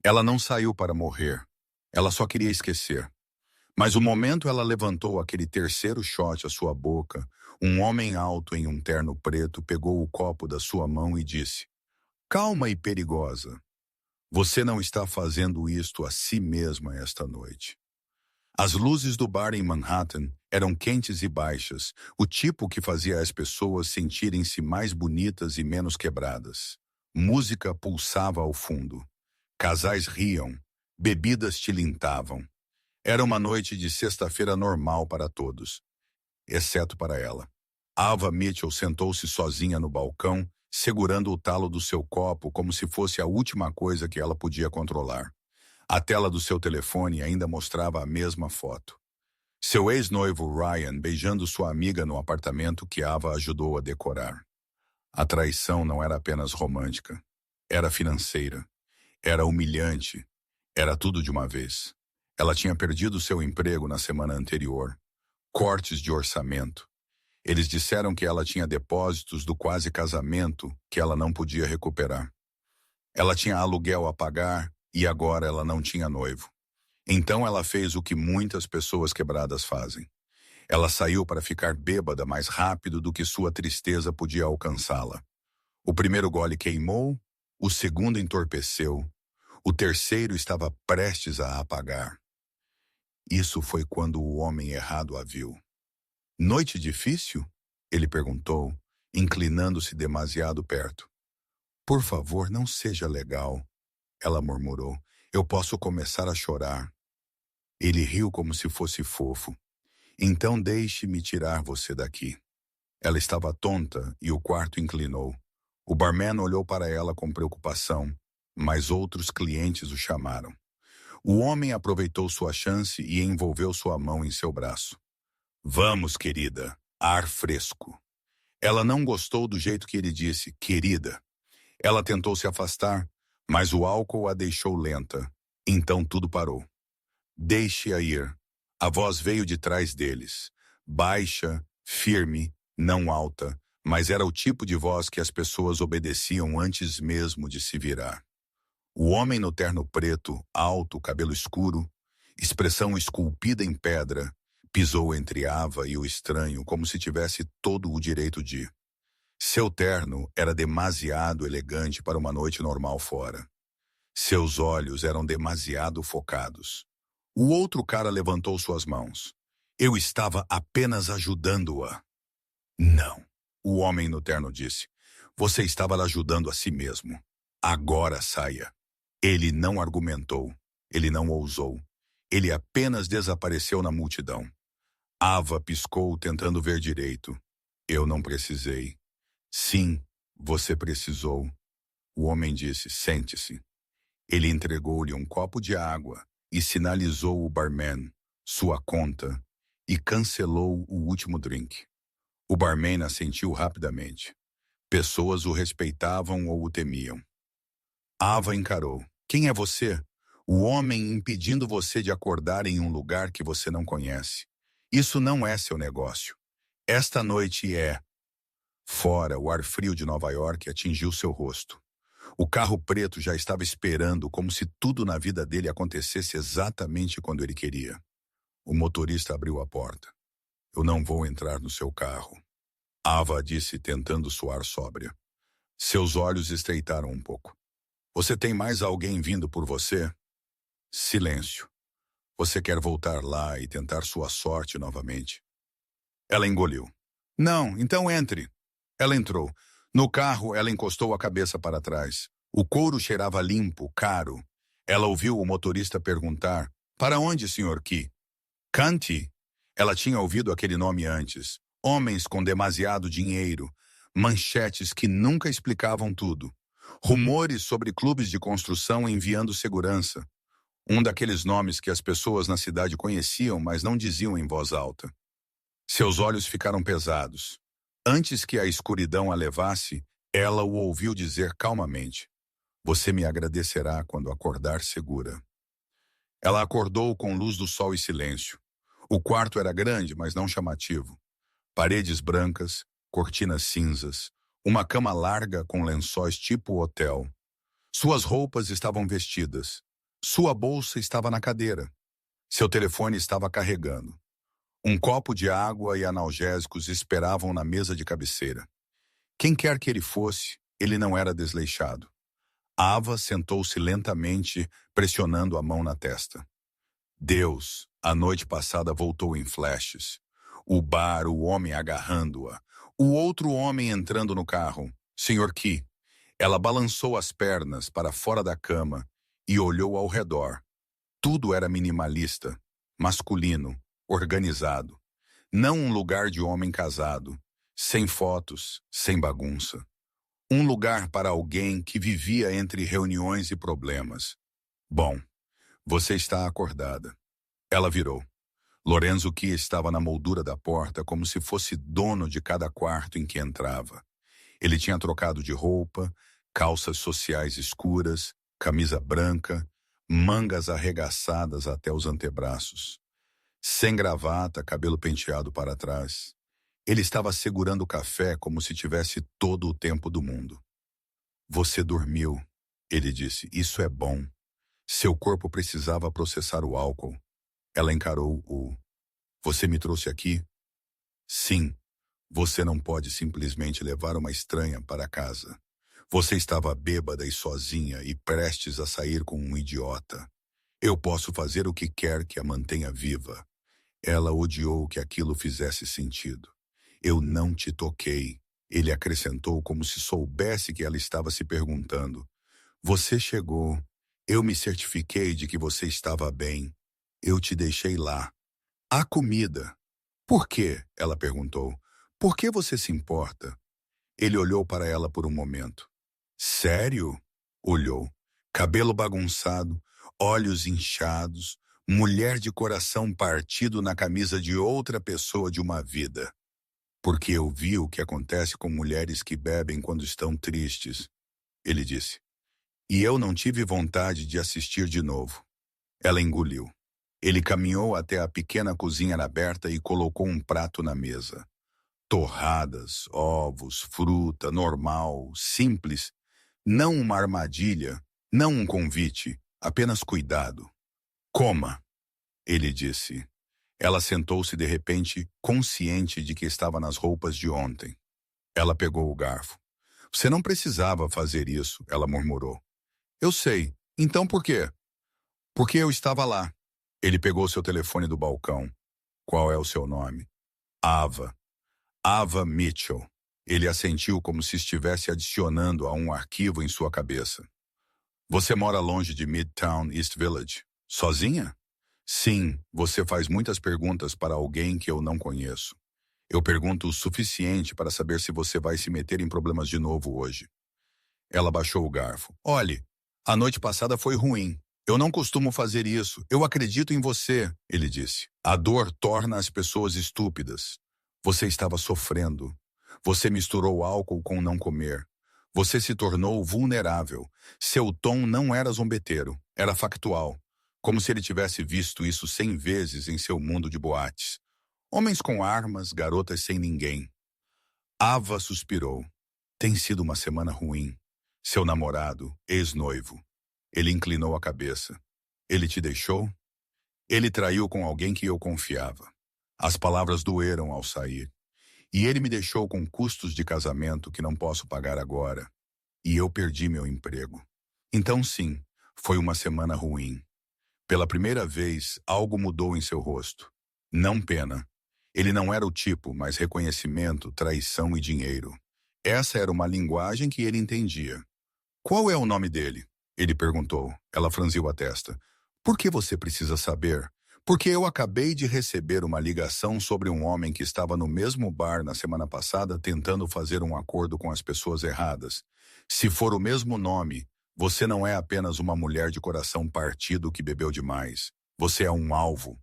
Ela não saiu para morrer. Ela só queria esquecer. Mas o momento ela levantou aquele terceiro shot à sua boca, um homem alto em um terno preto pegou o copo da sua mão e disse: Calma e perigosa. Você não está fazendo isto a si mesma esta noite. As luzes do bar em Manhattan eram quentes e baixas, o tipo que fazia as pessoas sentirem-se mais bonitas e menos quebradas. Música pulsava ao fundo. Casais riam, bebidas tilintavam. Era uma noite de sexta-feira normal para todos, exceto para ela. Ava Mitchell sentou-se sozinha no balcão, segurando o talo do seu copo como se fosse a última coisa que ela podia controlar. A tela do seu telefone ainda mostrava a mesma foto. Seu ex-noivo Ryan beijando sua amiga no apartamento que Ava ajudou a decorar. A traição não era apenas romântica. Era financeira. Era humilhante. Era tudo de uma vez. Ela tinha perdido seu emprego na semana anterior. Cortes de orçamento. Eles disseram que ela tinha depósitos do quase casamento que ela não podia recuperar. Ela tinha aluguel a pagar e agora ela não tinha noivo. Então ela fez o que muitas pessoas quebradas fazem. Ela saiu para ficar bêbada mais rápido do que sua tristeza podia alcançá-la. O primeiro gole queimou, o segundo entorpeceu, o terceiro estava prestes a apagar. Isso foi quando o homem errado a viu. Noite difícil? Ele perguntou, inclinando-se demasiado perto. Por favor, não seja legal, ela murmurou. Eu posso começar a chorar. Ele riu como se fosse fofo. Então deixe-me tirar você daqui. Ela estava tonta e o quarto inclinou. O barman olhou para ela com preocupação, mas outros clientes o chamaram. O homem aproveitou sua chance e envolveu sua mão em seu braço. Vamos, querida, ar fresco. Ela não gostou do jeito que ele disse, querida. Ela tentou se afastar, mas o álcool a deixou lenta. Então tudo parou. Deixe-a ir. A voz veio de trás deles. Baixa, firme, não alta, mas era o tipo de voz que as pessoas obedeciam antes mesmo de se virar. O homem no terno preto, alto, cabelo escuro, expressão esculpida em pedra, pisou entre Ava e o estranho como se tivesse todo o direito de. Seu terno era demasiado elegante para uma noite normal fora. Seus olhos eram demasiado focados. O outro cara levantou suas mãos. Eu estava apenas ajudando-a. Não, o homem no terno disse. Você estava ajudando a si mesmo. Agora saia. Ele não argumentou. Ele não ousou. Ele apenas desapareceu na multidão. Ava piscou tentando ver direito. Eu não precisei. Sim, você precisou. O homem disse, sente-se. Ele entregou-lhe um copo de água e sinalizou o barman, sua conta, e cancelou o último drink. O barman assentiu rapidamente. Pessoas o respeitavam ou o temiam. Ava encarou. Quem é você? O homem impedindo você de acordar em um lugar que você não conhece. Isso não é seu negócio. Esta noite é... Fora, o ar frio de Nova York atingiu seu rosto. O carro preto já estava esperando como se tudo na vida dele acontecesse exatamente quando ele queria. O motorista abriu a porta. Eu não vou entrar no seu carro. Ava disse, tentando soar sóbria. Seus olhos estreitaram um pouco. Você tem mais alguém vindo por você? Silêncio. Você quer voltar lá e tentar sua sorte novamente? Ela engoliu. Não, então entre. Ela entrou. No carro, ela encostou a cabeça para trás. O couro cheirava limpo, caro. Ela ouviu o motorista perguntar, para onde, Sr. Key? Canty? Ela tinha ouvido aquele nome antes. Homens com demasiado dinheiro. Manchetes que nunca explicavam tudo. Rumores sobre clubes de construção enviando segurança. Um daqueles nomes que as pessoas na cidade conheciam, mas não diziam em voz alta. Seus olhos ficaram pesados. Antes que a escuridão a levasse, ela o ouviu dizer calmamente. Você me agradecerá quando acordar segura. Ela acordou com luz do sol e silêncio. O quarto era grande, mas não chamativo. Paredes brancas, cortinas cinzas, uma cama larga com lençóis tipo hotel. Suas roupas estavam vestidas, Sua bolsa estava na cadeira. Seu telefone estava carregando. Um copo de água e analgésicos esperavam na mesa de cabeceira. Quem quer que ele fosse, ele não era desleixado. Ava sentou-se lentamente, pressionando a mão na testa. Deus, a noite passada voltou em flashes. O bar, o homem agarrando-a. O outro homem entrando no carro. Sr. Key. Ela balançou as pernas para fora da cama e olhou ao redor. Tudo era minimalista, masculino, organizado. Não um lugar de homem casado, sem fotos, sem bagunça. Um lugar para alguém que vivia entre reuniões e problemas. Bom, você está acordada. Ela virou. Lorenzo Key estava na moldura da porta como se fosse dono de cada quarto em que entrava. Ele tinha trocado de roupa, calças sociais escuras, camisa branca, mangas arregaçadas até os antebraços. Sem gravata, cabelo penteado para trás. Ele estava segurando o café como se tivesse todo o tempo do mundo. Você dormiu, ele disse. Isso é bom. Seu corpo precisava processar o álcool. Ela encarou o... Você me trouxe aqui? Sim. Você não pode simplesmente levar uma estranha para casa. Você estava bêbada e sozinha e prestes a sair com um idiota. Eu posso fazer o que quer que a mantenha viva. Ela odiou que aquilo fizesse sentido. Eu não te toquei. Ele acrescentou como se soubesse que ela estava se perguntando. Você chegou. Eu me certifiquei de que você estava bem. Eu te deixei lá. A comida. Por quê? Ela perguntou. Por que você se importa? Ele olhou para ela por um momento. Sério? Olhou. Cabelo bagunçado, olhos inchados, mulher de coração partido na camisa de outra pessoa de uma vida. Porque eu vi o que acontece com mulheres que bebem quando estão tristes, ele disse. E eu não tive vontade de assistir de novo. Ela engoliu. Ele caminhou até a pequena cozinha aberta e colocou um prato na mesa. Torradas, ovos, fruta, normal, simples. Não uma armadilha, não um convite, apenas cuidado. Coma, ele disse. Ela sentou-se de repente, consciente de que estava nas roupas de ontem. Ela pegou o garfo. Você não precisava fazer isso, ela murmurou. Eu sei. Então por quê? Porque eu estava lá. Ele pegou seu telefone do balcão. Qual é o seu nome? Ava. Ava Mitchell. Ele assentiu como se estivesse adicionando a um arquivo em sua cabeça. Você mora longe de Midtown East Village? Sozinha? Sim, você faz muitas perguntas para alguém que eu não conheço. Eu pergunto o suficiente para saber se você vai se meter em problemas de novo hoje. Ela baixou o garfo. Olhe, a noite passada foi ruim. Eu não costumo fazer isso. Eu acredito em você, ele disse. A dor torna as pessoas estúpidas. Você estava sofrendo. Você misturou álcool com não comer. Você se tornou vulnerável. Seu tom não era zombeteiro, era factual. Como se ele tivesse visto isso 100 vezes em seu mundo de boates. Homens com armas, garotas sem ninguém. Ava suspirou. Tem sido uma semana ruim. Seu namorado, ex-noivo. Ele inclinou a cabeça. Ele te deixou? Ele traiu com alguém que eu confiava. As palavras doeram ao sair. E ele me deixou com custos de casamento que não posso pagar agora. E eu perdi meu emprego. Então sim, foi uma semana ruim. Pela primeira vez, algo mudou em seu rosto. Não pena. Ele não era o tipo, mas reconhecimento, traição e dinheiro. Essa era uma linguagem que ele entendia. Qual é o nome dele? Ele perguntou. Ela franziu a testa. Por que você precisa saber? Porque eu acabei de receber uma ligação sobre um homem que estava no mesmo bar na semana passada tentando fazer um acordo com as pessoas erradas. Se for o mesmo nome, você não é apenas uma mulher de coração partido que bebeu demais. Você é um alvo.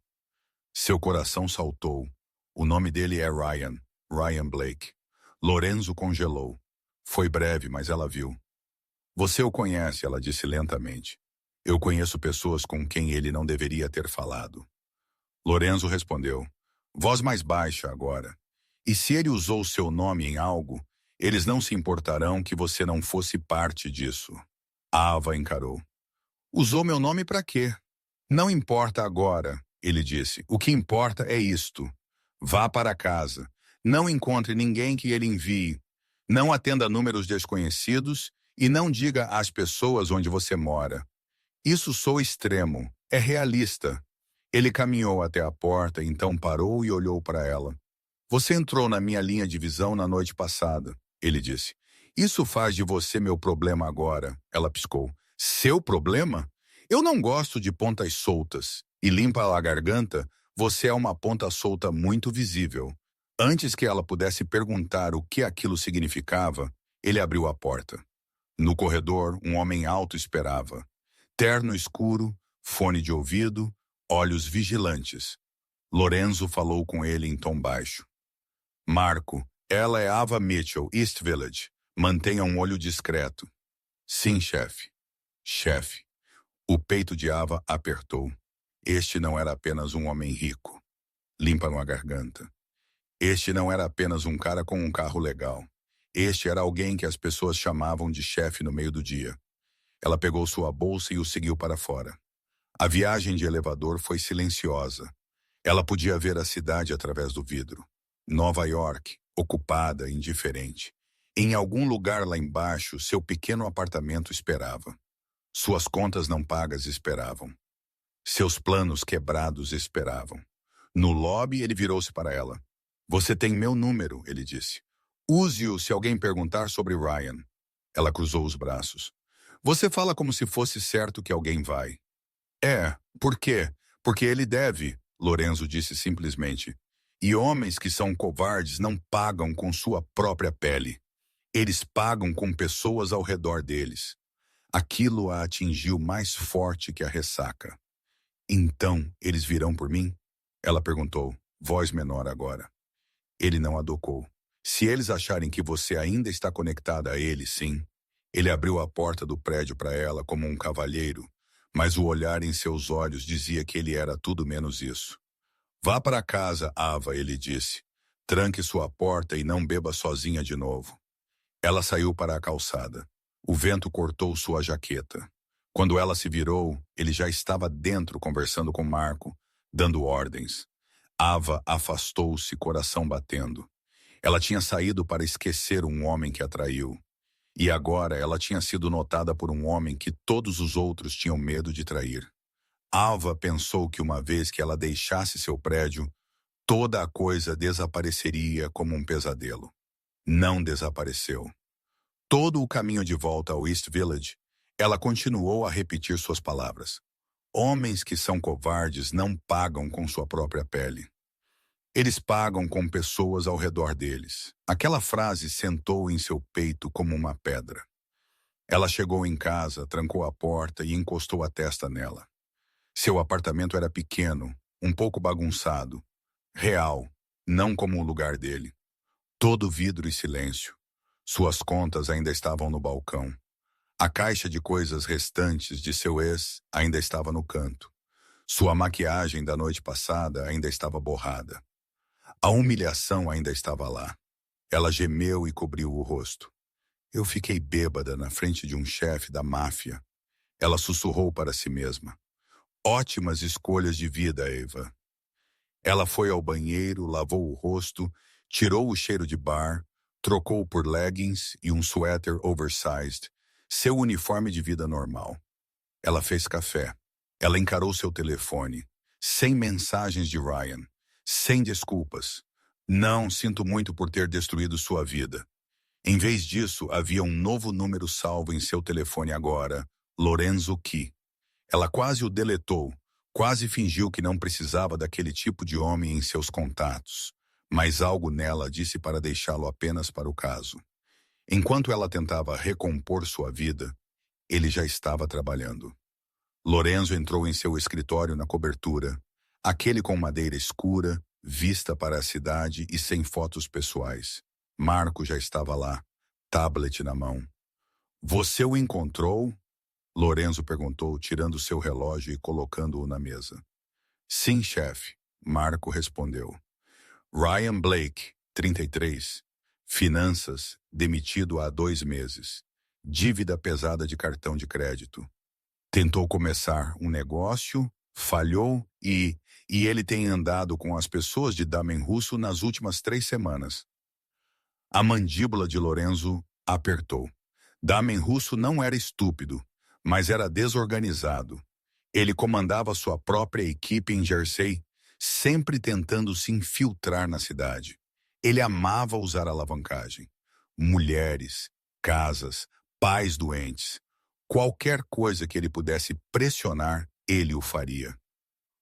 Seu coração saltou. O nome dele é Ryan. Ryan Blake. Lorenzo congelou. Foi breve, mas ela viu. Você o conhece, ela disse lentamente. Eu conheço pessoas com quem ele não deveria ter falado. Lorenzo respondeu. Voz mais baixa agora. E se ele usou seu nome em algo, eles não se importarão que você não fosse parte disso. Ava encarou. Usou meu nome para quê? Não importa agora, ele disse. O que importa é isto. Vá para casa. Não encontre ninguém que ele envie. Não atenda números desconhecidos e não diga às pessoas onde você mora. Isso sou extremo. É realista. Ele caminhou até a porta, então parou e olhou para ela. Você entrou na minha linha de visão na noite passada, ele disse. Isso faz de você meu problema agora, ela piscou. Seu problema? Eu não gosto de pontas soltas. E limpa a garganta, você é uma ponta solta muito visível. Antes que ela pudesse perguntar o que aquilo significava, ele abriu a porta. No corredor, um homem alto esperava. Terno escuro, fone de ouvido, olhos vigilantes. Lorenzo falou com ele em tom baixo. Marco, ela é Ava Mitchell, East Village. Mantenha um olho discreto. Sim, chefe. Chefe. O peito de Ava apertou. Este não era apenas um homem rico. Limpa a garganta. Este não era apenas um cara com um carro legal. Este era alguém que as pessoas chamavam de chefe no meio do dia. Ela pegou sua bolsa e o seguiu para fora. A viagem de elevador foi silenciosa. Ela podia ver a cidade através do vidro. Nova York, ocupada, indiferente. Em algum lugar lá embaixo, seu pequeno apartamento esperava. Suas contas não pagas esperavam. Seus planos quebrados esperavam. No lobby, ele virou-se para ela. Você tem meu número, ele disse. Use-o se alguém perguntar sobre Ryan. Ela cruzou os braços. Você fala como se fosse certo que alguém vai. Por quê? Porque ele deve, Lorenzo disse simplesmente. E homens que são covardes não pagam com sua própria pele. Eles pagam com pessoas ao redor deles. Aquilo a atingiu mais forte que a ressaca. Então, eles virão por mim? Ela perguntou, voz menor agora. Ele não adocou. Se eles acharem que você ainda está conectada a ele, sim. Ele abriu a porta do prédio para ela como um cavalheiro, mas o olhar em seus olhos dizia que ele era tudo menos isso. Vá para casa, Ava, ele disse. Tranque sua porta e não beba sozinha de novo. Ela saiu para a calçada. O vento cortou sua jaqueta. Quando ela se virou, ele já estava dentro conversando com Marco, dando ordens. Ava afastou-se, coração batendo. Ela tinha saído para esquecer um homem que a traiu. E agora ela tinha sido notada por um homem que todos os outros tinham medo de trair. Ava pensou que uma vez que ela deixasse seu prédio, toda a coisa desapareceria como um pesadelo. Não desapareceu. Todo o caminho de volta ao East Village, ela continuou a repetir suas palavras. Homens que são covardes não pagam com sua própria pele. Eles pagam com pessoas ao redor deles. Aquela frase sentou em seu peito como uma pedra. Ela chegou em casa, trancou a porta e encostou a testa nela. Seu apartamento era pequeno, um pouco bagunçado. Real, não como o lugar dele. Todo vidro e silêncio. Suas contas ainda estavam no balcão. A caixa de coisas restantes de seu ex ainda estava no canto. Sua maquiagem da noite passada ainda estava borrada. A humilhação ainda estava lá. Ela gemeu e cobriu o rosto. Eu fiquei bêbada na frente de um chefe da máfia. Ela sussurrou para si mesma. Ótimas escolhas de vida, Eva. Ela foi ao banheiro, lavou o rosto, tirou o cheiro de bar, trocou por leggings e um suéter oversized, seu uniforme de vida normal. Ela fez café. Ela encarou seu telefone. Sem mensagens de Ryan. Sem desculpas. Não, sinto muito por ter destruído sua vida. Em vez disso, havia um novo número salvo em seu telefone agora, Lorenzo Key. Ela quase o deletou, quase fingiu que não precisava daquele tipo de homem em seus contatos, mas algo nela disse para deixá-lo apenas para o caso. Enquanto ela tentava recompor sua vida, ele já estava trabalhando. Lorenzo entrou em seu escritório na cobertura, aquele com madeira escura, vista para a cidade e sem fotos pessoais. Marco já estava lá, tablet na mão. Você o encontrou? Lorenzo perguntou, tirando seu relógio e colocando-o na mesa. Sim, chefe, Marco respondeu. Ryan Blake, 33. Finanças, demitido há 2 meses. Dívida pesada de cartão de crédito. Tentou começar um negócio, falhou e ele tem andado com as pessoas de Damen Russo nas últimas 3 semanas. A mandíbula de Lorenzo apertou. Damen Russo não era estúpido, mas era desorganizado. Ele comandava sua própria equipe em Jersey, sempre tentando se infiltrar na cidade. Ele amava usar alavancagem. Mulheres, casas, pais doentes. Qualquer coisa que ele pudesse pressionar, ele o faria.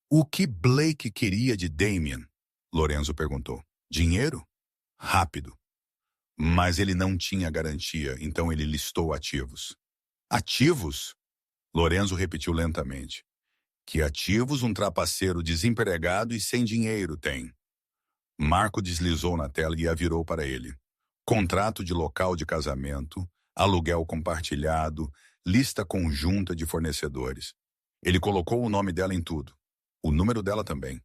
O que Blake queria de Damien? Lorenzo perguntou. Dinheiro? Rápido. Mas ele não tinha garantia, então ele listou ativos. Ativos? Lorenzo repetiu lentamente. Que ativos um trapaceiro desempregado e sem dinheiro tem? Marco deslizou na tela e a virou para ele. Contrato de local de casamento, aluguel compartilhado, lista conjunta de fornecedores. Ele colocou o nome dela em tudo. O número dela também.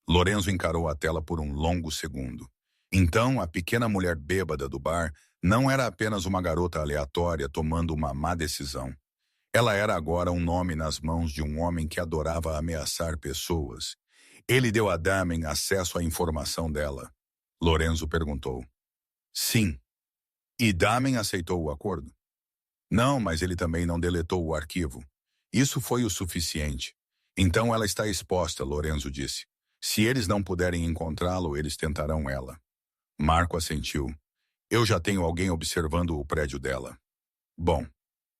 Lorenzo encarou a tela por um longo segundo. Então, a pequena mulher bêbada do bar não era apenas uma garota aleatória tomando uma má decisão. Ela era agora um nome nas mãos de um homem que adorava ameaçar pessoas. Ele deu a Damen acesso à informação dela. Lorenzo perguntou. Sim. E Damen aceitou o acordo? Não, mas ele também não deletou o arquivo. Isso foi o suficiente. Então ela está exposta, Lorenzo disse. Se eles não puderem encontrá-lo, eles tentarão ela. Marco assentiu. Eu já tenho alguém observando o prédio dela. Bom,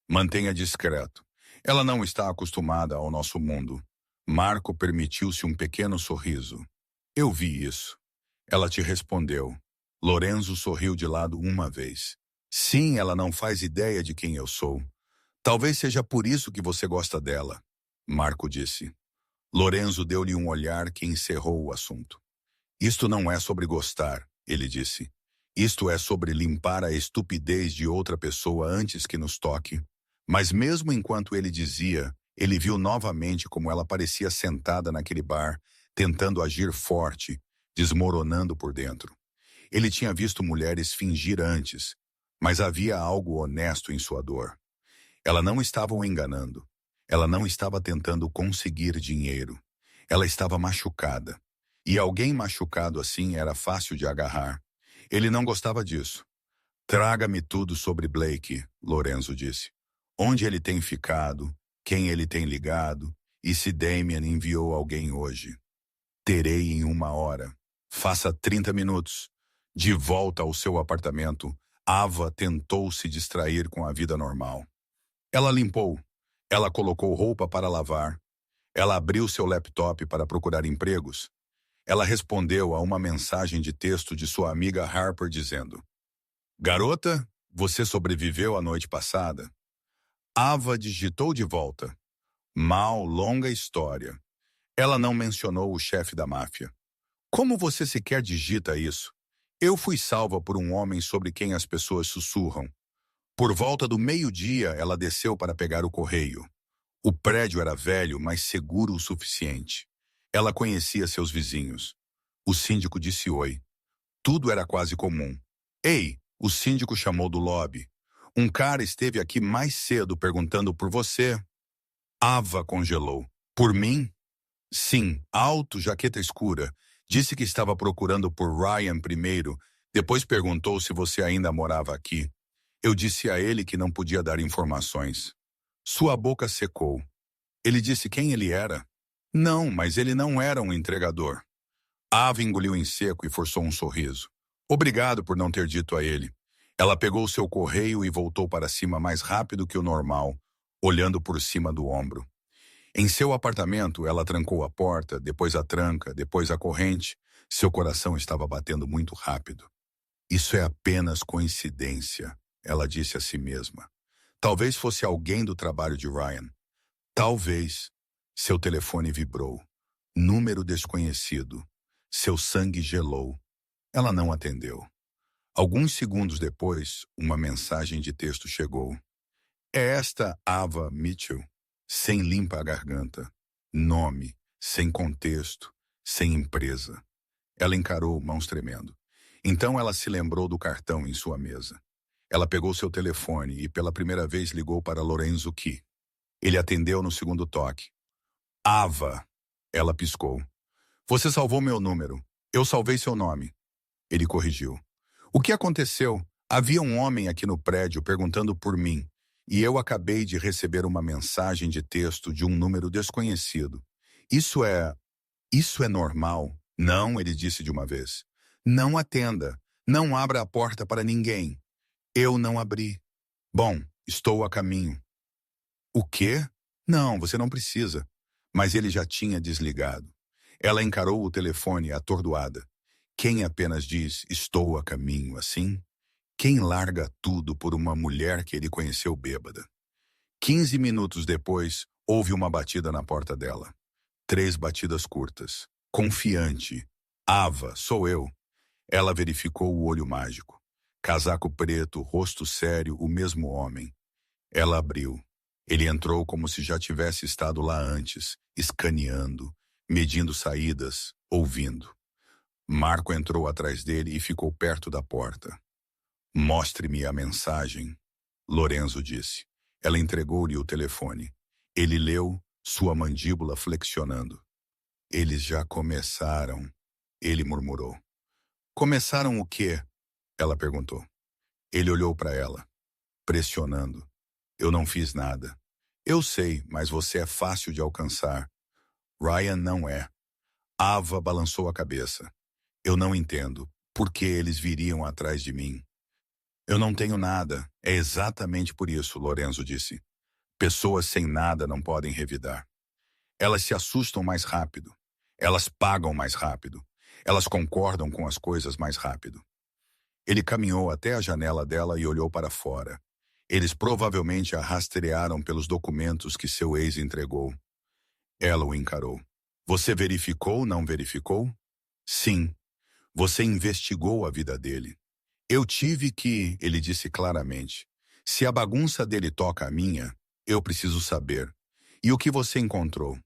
mantenha discreto. Ela não está acostumada ao nosso mundo. Marco permitiu-se um pequeno sorriso. Eu vi isso. Ela te respondeu. Lorenzo sorriu de lado uma vez. Sim, ela não faz ideia de quem eu sou. Talvez seja por isso que você gosta dela, Marco disse. Lorenzo deu-lhe um olhar que encerrou o assunto. Isto não é sobre gostar, ele disse. Isto é sobre limpar a estupidez de outra pessoa antes que nos toque. Mas mesmo enquanto ele dizia, ele viu novamente como ela parecia sentada naquele bar, tentando agir forte, desmoronando por dentro. Ele tinha visto mulheres fingir antes, mas havia algo honesto em sua dor. Ela não estava o enganando. Ela não estava tentando conseguir dinheiro. Ela estava machucada. E alguém machucado assim era fácil de agarrar. Ele não gostava disso. Traga-me tudo sobre Blake, Lorenzo disse. Onde ele tem ficado, quem ele tem ligado, e se Damien enviou alguém hoje. Terei em 1 hora. Faça 30 minutos. De volta ao seu apartamento, Ava tentou se distrair com a vida normal. Ela limpou. Ela colocou roupa para lavar. Ela abriu seu laptop para procurar empregos. Ela respondeu a uma mensagem de texto de sua amiga Harper dizendo: Garota, você sobreviveu a noite passada? Ava digitou de volta. Mal, longa história. Ela não mencionou o chefe da máfia. Como você sequer digita isso? Eu fui salva por um homem sobre quem as pessoas sussurram. Por volta do meio-dia, ela desceu para pegar o correio. O prédio era velho, mas seguro o suficiente. Ela conhecia seus vizinhos. O síndico disse oi. Tudo era quase comum. Ei, o síndico chamou do lobby. Um cara esteve aqui mais cedo perguntando por você. Ava congelou. Por mim? Sim, alto, jaqueta escura. Disse que estava procurando por Ryan primeiro, depois perguntou se você ainda morava aqui. Eu disse a ele que não podia dar informações. Sua boca secou. Ele disse quem ele era? Não, mas ele não era um entregador. Ava engoliu em seco e forçou um sorriso. Obrigado por não ter dito a ele. Ela pegou seu correio e voltou para cima mais rápido que o normal, olhando por cima do ombro. Em seu apartamento, ela trancou a porta, depois a tranca, depois a corrente. Seu coração estava batendo muito rápido. Isso é apenas coincidência, ela disse a si mesma. Talvez fosse alguém do trabalho de Ryan. Talvez. Seu telefone vibrou. Número desconhecido. Seu sangue gelou. Ela não atendeu. Alguns segundos depois, uma mensagem de texto chegou. É esta Ava Mitchell, sem limpa a garganta. Nome, sem contexto, sem empresa. Ela encarou, mãos tremendo. Então ela se lembrou do cartão em sua mesa. Ela pegou seu telefone e pela primeira vez ligou para Lorenzo Key. Ele atendeu no segundo toque. Ava, ela piscou. Você salvou meu número. Eu salvei seu nome. Ele corrigiu. O que aconteceu? Havia um homem aqui no prédio perguntando por mim, e eu acabei de receber uma mensagem de texto de um número desconhecido. Isso é... Isso é normal? Não, ele disse de uma vez. Não atenda. Não abra a porta para ninguém. Eu não abri. Bom, estou a caminho. O quê? Não, você não precisa. Mas ele já tinha desligado. Ela encarou o telefone atordoada. Quem apenas diz, estou a caminho, assim? Quem larga tudo por uma mulher que ele conheceu bêbada? 15 minutos depois, houve uma batida na porta dela. 3 batidas curtas. Confiante. Ava, sou eu. Ela verificou o olho mágico. Casaco preto, rosto sério, o mesmo homem. Ela abriu. Ele entrou como se já tivesse estado lá antes, escaneando, medindo saídas, ouvindo. Marco entrou atrás dele e ficou perto da porta. Mostre-me a mensagem, Lorenzo disse. Ela entregou-lhe o telefone. Ele leu, sua mandíbula flexionando. Eles já começaram, ele murmurou. Começaram o quê? Ela perguntou. Ele olhou para ela, pressionando. Eu não fiz nada. Eu sei, mas você é fácil de alcançar. Ryan não é. Ava balançou a cabeça. Eu não entendo. Por que eles viriam atrás de mim? Eu não tenho nada. É exatamente por isso, Lorenzo disse. Pessoas sem nada não podem revidar. Elas se assustam mais rápido. Elas pagam mais rápido. Elas concordam com as coisas mais rápido. Ele caminhou até a janela dela e olhou para fora. Eles provavelmente a rastrearam pelos documentos que seu ex entregou. Ela o encarou. Você verificou ou não verificou? Sim. Você investigou a vida dele. Eu tive que, ele disse claramente. Se a bagunça dele toca a minha, eu preciso saber. E o que você encontrou?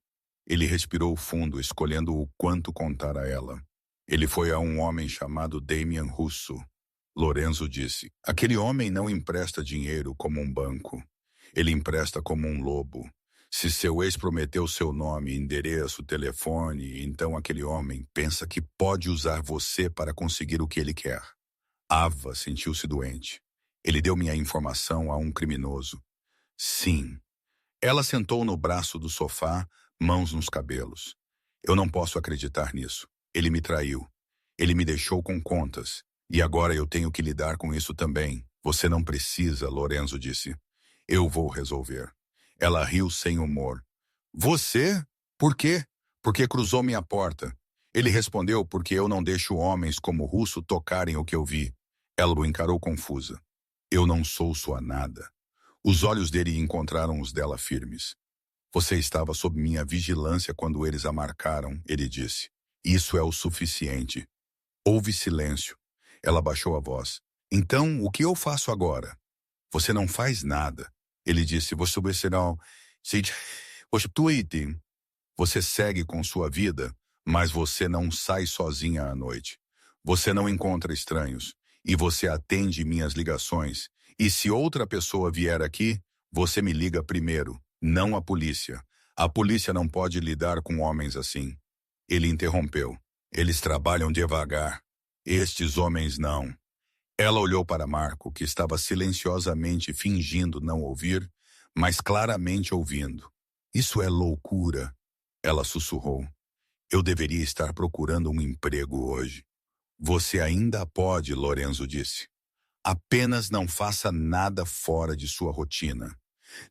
Ele respirou fundo, escolhendo o quanto contar a ela. Ele foi a um homem chamado Damian Russo. Lorenzo disse, aquele homem não empresta dinheiro como um banco. Ele empresta como um lobo. Se seu ex prometeu seu nome, endereço, telefone, então aquele homem pensa que pode usar você para conseguir o que ele quer. Ava sentiu-se doente. Ele deu minha informação a um criminoso. Sim. Ela sentou no braço do sofá, mãos nos cabelos. Eu não posso acreditar nisso. Ele me traiu. Ele me deixou com contas. E agora eu tenho que lidar com isso também. Você não precisa, Lorenzo disse. Eu vou resolver. Ela riu sem humor. Você? Por quê? Porque cruzou minha porta. Ele respondeu porque eu não deixo homens como o Russo tocarem o que eu vi. Ela o encarou confusa. Eu não sou sua nada. Os olhos dele encontraram os dela firmes. Você estava sob minha vigilância quando eles a marcaram, ele disse. Isso é o suficiente. Houve silêncio. Ela baixou a voz. Então, o que eu faço agora? Você não faz nada. Ele disse, você segue com sua vida, mas você não sai sozinha à noite. Você não encontra estranhos. E você atende minhas ligações. E se outra pessoa vier aqui, você me liga primeiro, não a polícia. A polícia não pode lidar com homens assim. Ele interrompeu. Eles trabalham devagar. Estes homens não. Ela olhou para Marco, que estava silenciosamente fingindo não ouvir, mas claramente ouvindo. Isso é loucura, ela sussurrou. Eu deveria estar procurando um emprego hoje. Você ainda pode, Lorenzo disse. Apenas não faça nada fora de sua rotina.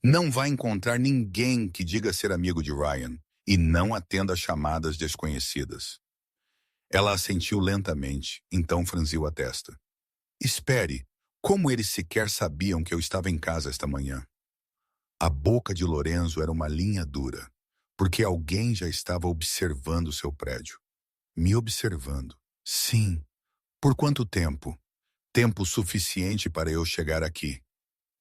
Não vai encontrar ninguém que diga ser amigo de Ryan e não atenda chamadas desconhecidas. Ela assentiu lentamente, então franziu a testa. Espere, como eles sequer sabiam que eu estava em casa esta manhã? A boca de Lorenzo era uma linha dura, porque alguém já estava observando seu prédio. Me observando. Sim. Por quanto tempo? Tempo suficiente para eu chegar aqui,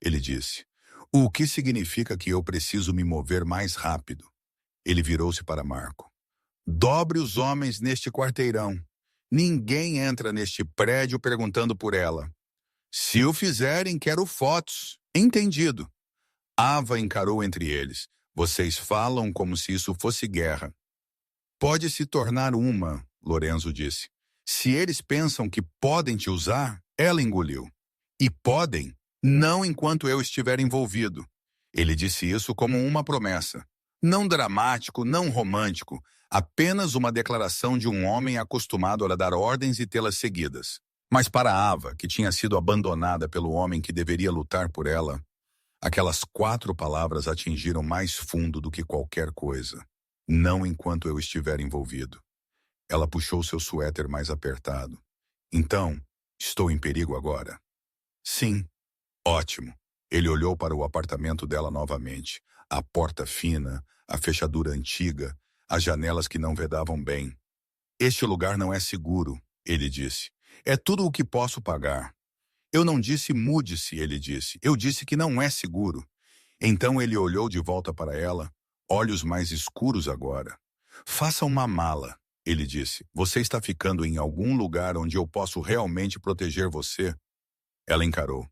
ele disse. O que significa que eu preciso me mover mais rápido? Ele virou-se para Marco. Dobre os homens neste quarteirão. Ninguém entra neste prédio perguntando por ela. Se o fizerem, quero fotos. Entendido. Ava encarou entre eles. Vocês falam como se isso fosse guerra. Pode se tornar uma, Lorenzo disse. Se eles pensam que podem te usar, ela engoliu. E podem, não enquanto eu estiver envolvido. Ele disse isso como uma promessa. Não dramático, não romântico, apenas uma declaração de um homem acostumado a dar ordens e tê-las seguidas. Mas para Ava, que tinha sido abandonada pelo homem que deveria lutar por ela, aquelas 4 palavras atingiram mais fundo do que qualquer coisa. Não enquanto eu estiver envolvido. Ela puxou seu suéter mais apertado. Então, estou em perigo agora? Sim. Ótimo. Ele olhou para o apartamento dela novamente. A porta fina, a fechadura antiga, as janelas que não vedavam bem. Este lugar não é seguro, ele disse. É tudo o que posso pagar. Eu não disse mude-se, ele disse. Eu disse que não é seguro. Então ele olhou de volta para ela, olhos mais escuros agora. Faça uma mala, ele disse. Você está ficando em algum lugar onde eu posso realmente proteger você? Ela encarou.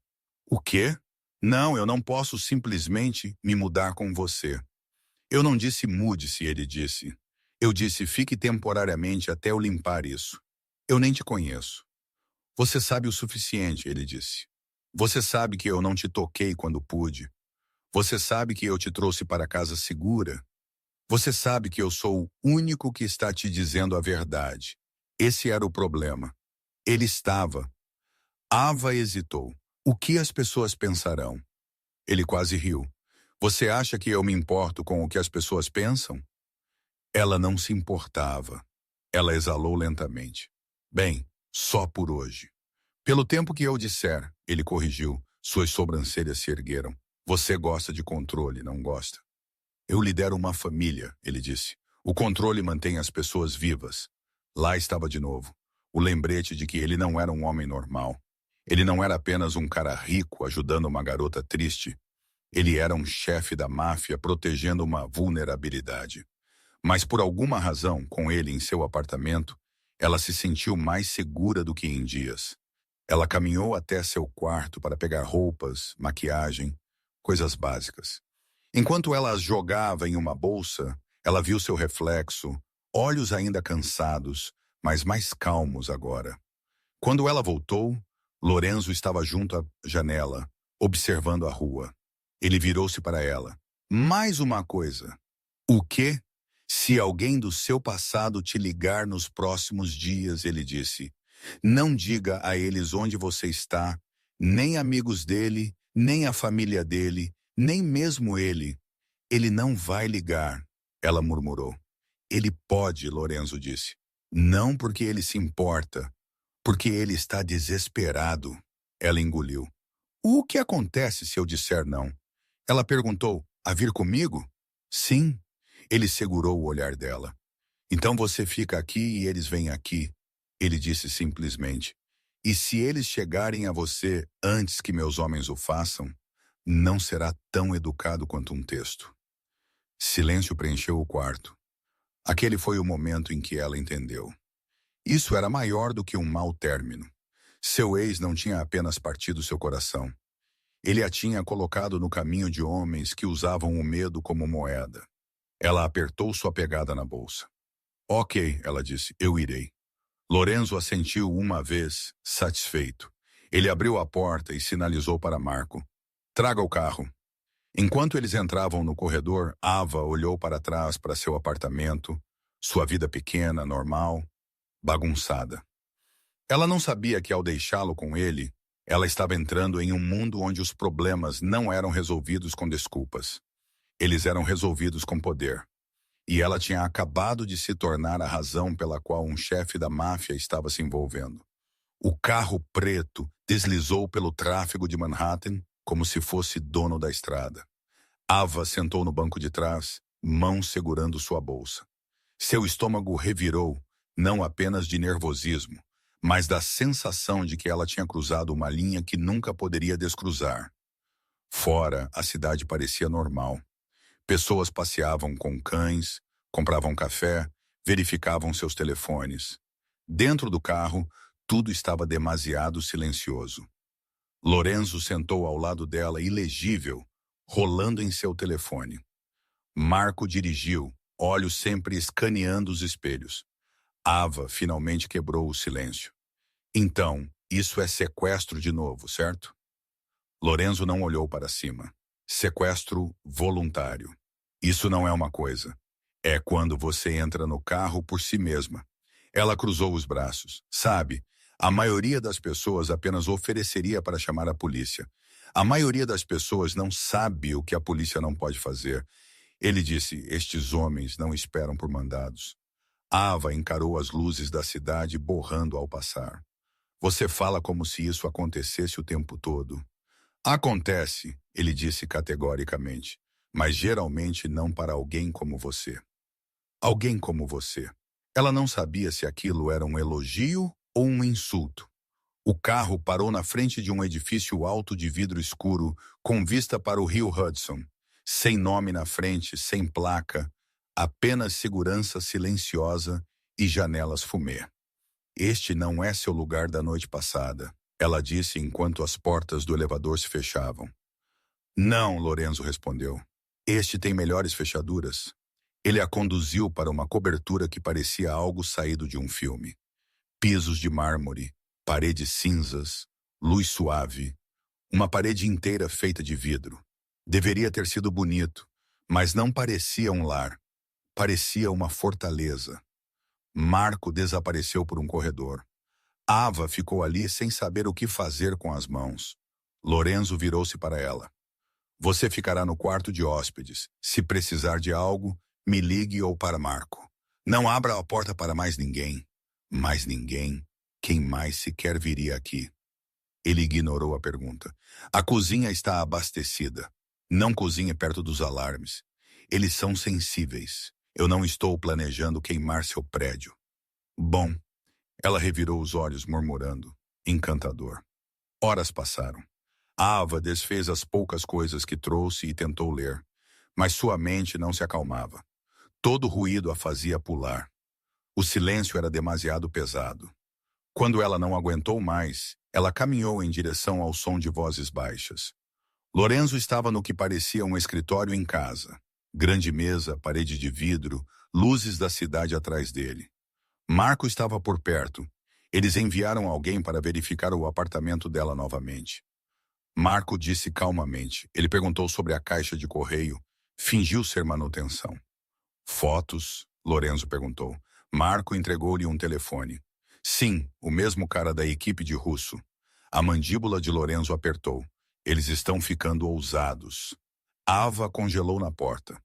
O quê? Não, eu não posso simplesmente me mudar com você. Eu não disse mude-se, ele disse. Eu disse fique temporariamente até eu limpar isso. Eu nem te conheço. Você sabe o suficiente, ele disse. Você sabe que eu não te toquei quando pude. Você sabe que eu te trouxe para casa segura. Você sabe que eu sou o único que está te dizendo a verdade. Esse era o problema. Ele estava. Ava hesitou. O que as pessoas pensarão? Ele quase riu. Você acha que eu me importo com o que as pessoas pensam? Ela não se importava. Ela exalou lentamente. Bem, só por hoje. Pelo tempo que eu disser, ele corrigiu. Suas sobrancelhas se ergueram. Você gosta de controle, não gosta? Eu lidero uma família, ele disse. O controle mantém as pessoas vivas. Lá estava de novo. O lembrete de que ele não era um homem normal. Ele não era apenas um cara rico ajudando uma garota triste. Ele era um chefe da máfia protegendo uma vulnerabilidade. Mas por alguma razão, com ele em seu apartamento, ela se sentiu mais segura do que em dias. Ela caminhou até seu quarto para pegar roupas, maquiagem, coisas básicas. Enquanto ela as jogava em uma bolsa, ela viu seu reflexo, olhos ainda cansados, mas mais calmos agora. Quando ela voltou, Lorenzo estava junto à janela, observando a rua. Ele virou-se para ela. Mais uma coisa. O quê? Se alguém do seu passado te ligar nos próximos dias, ele disse, não diga a eles onde você está, nem amigos dele, nem a família dele, nem mesmo ele. Ele não vai ligar, ela murmurou. Ele pode, Lorenzo disse. Não porque ele se importa, porque ele está desesperado. Ela engoliu. O que acontece se eu disser não? Ela perguntou, a vir comigo? Sim. Ele segurou o olhar dela. Então você fica aqui e eles vêm aqui. Ele disse simplesmente. E se eles chegarem a você antes que meus homens o façam, não será tão educado quanto um texto. Silêncio preencheu o quarto. Aquele foi o momento em que ela entendeu. Isso era maior do que um mau término. Seu ex não tinha apenas partido seu coração. Ele a tinha colocado no caminho de homens que usavam o medo como moeda. Ela apertou sua pegada na bolsa. Ok, ela disse, eu irei. Lorenzo assentiu uma vez, satisfeito. Ele abriu a porta e sinalizou para Marco. Traga o carro. Enquanto eles entravam no corredor, Ava olhou para trás para seu apartamento, sua vida pequena, normal, bagunçada. Ela não sabia que ao deixá-lo com ele, ela estava entrando em um mundo onde os problemas não eram resolvidos com desculpas. Eles eram resolvidos com poder. E ela tinha acabado de se tornar a razão pela qual um chefe da máfia estava se envolvendo. O carro preto deslizou pelo tráfego de Manhattan como se fosse dono da estrada. Ava sentou no banco de trás, mãos segurando sua bolsa. Seu estômago revirou, não apenas de nervosismo, mas da sensação de que ela tinha cruzado uma linha que nunca poderia descruzar. Fora, a cidade parecia normal. Pessoas passeavam com cães, compravam café, verificavam seus telefones. Dentro do carro, tudo estava demasiado silencioso. Lorenzo sentou ao lado dela, ilegível, rolando em seu telefone. Marco dirigiu, olhos sempre escaneando os espelhos. Ava finalmente quebrou o silêncio. Então, isso é sequestro de novo, certo? Lorenzo não olhou para cima. Sequestro voluntário. Isso não é uma coisa. É quando você entra no carro por si mesma. Ela cruzou os braços. Sabe, a maioria das pessoas apenas ofereceria para chamar a polícia. A maioria das pessoas não sabe o que a polícia não pode fazer. Ele disse, estes homens não esperam por mandados. Ava encarou as luzes da cidade borrando ao passar. Você fala como se isso acontecesse o tempo todo. Acontece, ele disse categoricamente, mas geralmente não para alguém como você. Alguém como você. Ela não sabia se aquilo era um elogio ou um insulto. O carro parou na frente de um edifício alto de vidro escuro, com vista para o rio Hudson. Sem nome na frente, sem placa, apenas segurança silenciosa e janelas fumê. Este não é seu lugar da noite passada, ela disse enquanto as portas do elevador se fechavam. Não, Lorenzo respondeu. Este tem melhores fechaduras. Ele a conduziu para uma cobertura que parecia algo saído de um filme. Pisos de mármore, paredes cinzas, luz suave, uma parede inteira feita de vidro. Deveria ter sido bonito, mas não parecia um lar. Parecia uma fortaleza. Marco desapareceu por um corredor. Ava ficou ali sem saber o que fazer com as mãos. Lorenzo virou-se para ela. Você ficará no quarto de hóspedes. Se precisar de algo, me ligue ou para Marco. Não abra a porta para mais ninguém. Mais ninguém? Quem mais sequer viria aqui? Ele ignorou a pergunta. A cozinha está abastecida. Não cozinhe perto dos alarmes. Eles são sensíveis. Eu não estou planejando queimar seu prédio. Bom, ela revirou os olhos murmurando. Encantador. Horas passaram. Ava desfez as poucas coisas que trouxe e tentou ler, mas sua mente não se acalmava. Todo ruído a fazia pular. O silêncio era demasiado pesado. Quando ela não aguentou mais, ela caminhou em direção ao som de vozes baixas. Lorenzo estava no que parecia um escritório em casa. Grande mesa, parede de vidro, luzes da cidade atrás dele. Marco estava por perto. Eles enviaram alguém para verificar o apartamento dela novamente. Marco disse calmamente. Ele perguntou sobre a caixa de correio. Fingiu ser manutenção. Fotos? Lorenzo perguntou. Marco entregou-lhe um telefone. Sim, o mesmo cara da equipe de russo. A mandíbula de Lorenzo apertou. Eles estão ficando ousados. Ava congelou na porta.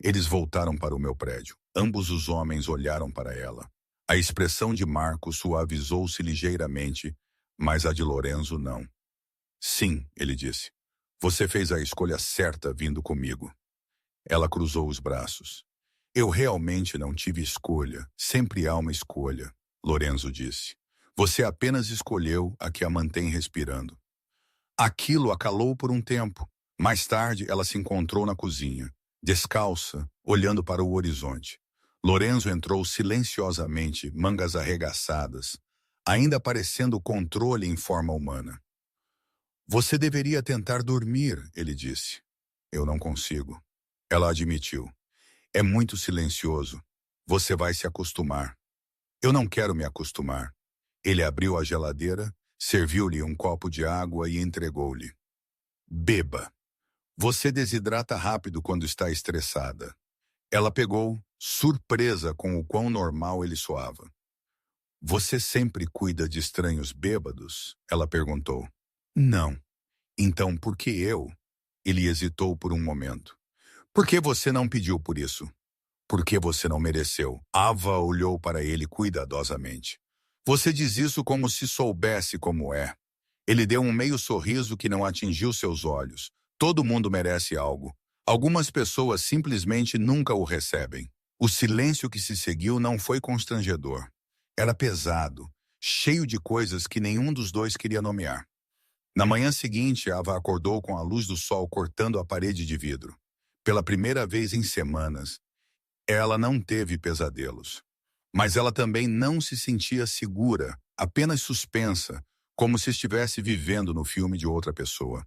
Eles voltaram para o meu prédio. Ambos os homens olharam para ela. A expressão de Marco suavizou-se ligeiramente, mas a de Lorenzo não. Sim, ele disse. Você fez a escolha certa vindo comigo. Ela cruzou os braços. Eu realmente não tive escolha. Sempre há uma escolha, Lorenzo disse. Você apenas escolheu a que a mantém respirando. Aquilo a calou por um tempo. Mais tarde, ela se encontrou na cozinha, descalça, olhando para o horizonte. Lorenzo entrou silenciosamente, mangas arregaçadas, ainda parecendo controle em forma humana. Você deveria tentar dormir, ele disse. Eu não consigo. Ela admitiu. É muito silencioso. Você vai se acostumar. Eu não quero me acostumar. Ele abriu a geladeira, serviu-lhe um copo de água e entregou-lhe. Beba. Você desidrata rápido quando está estressada. Ela pegou, surpresa com o quão normal ele soava. Você sempre cuida de estranhos bêbados? Ela perguntou. Não. Então por que eu? Ele hesitou por um momento. Por que você não pediu por isso? Por que você não mereceu? Ava olhou para ele cuidadosamente. Você diz isso como se soubesse como é. Ele deu um meio sorriso que não atingiu seus olhos. Todo mundo merece algo. Algumas pessoas simplesmente nunca o recebem. O silêncio que se seguiu não foi constrangedor. Era pesado, cheio de coisas que nenhum dos dois queria nomear. Na manhã seguinte, Ava acordou com a luz do sol cortando a parede de vidro. Pela primeira vez em semanas, ela não teve pesadelos. Mas ela também não se sentia segura, apenas suspensa, como se estivesse vivendo no filme de outra pessoa.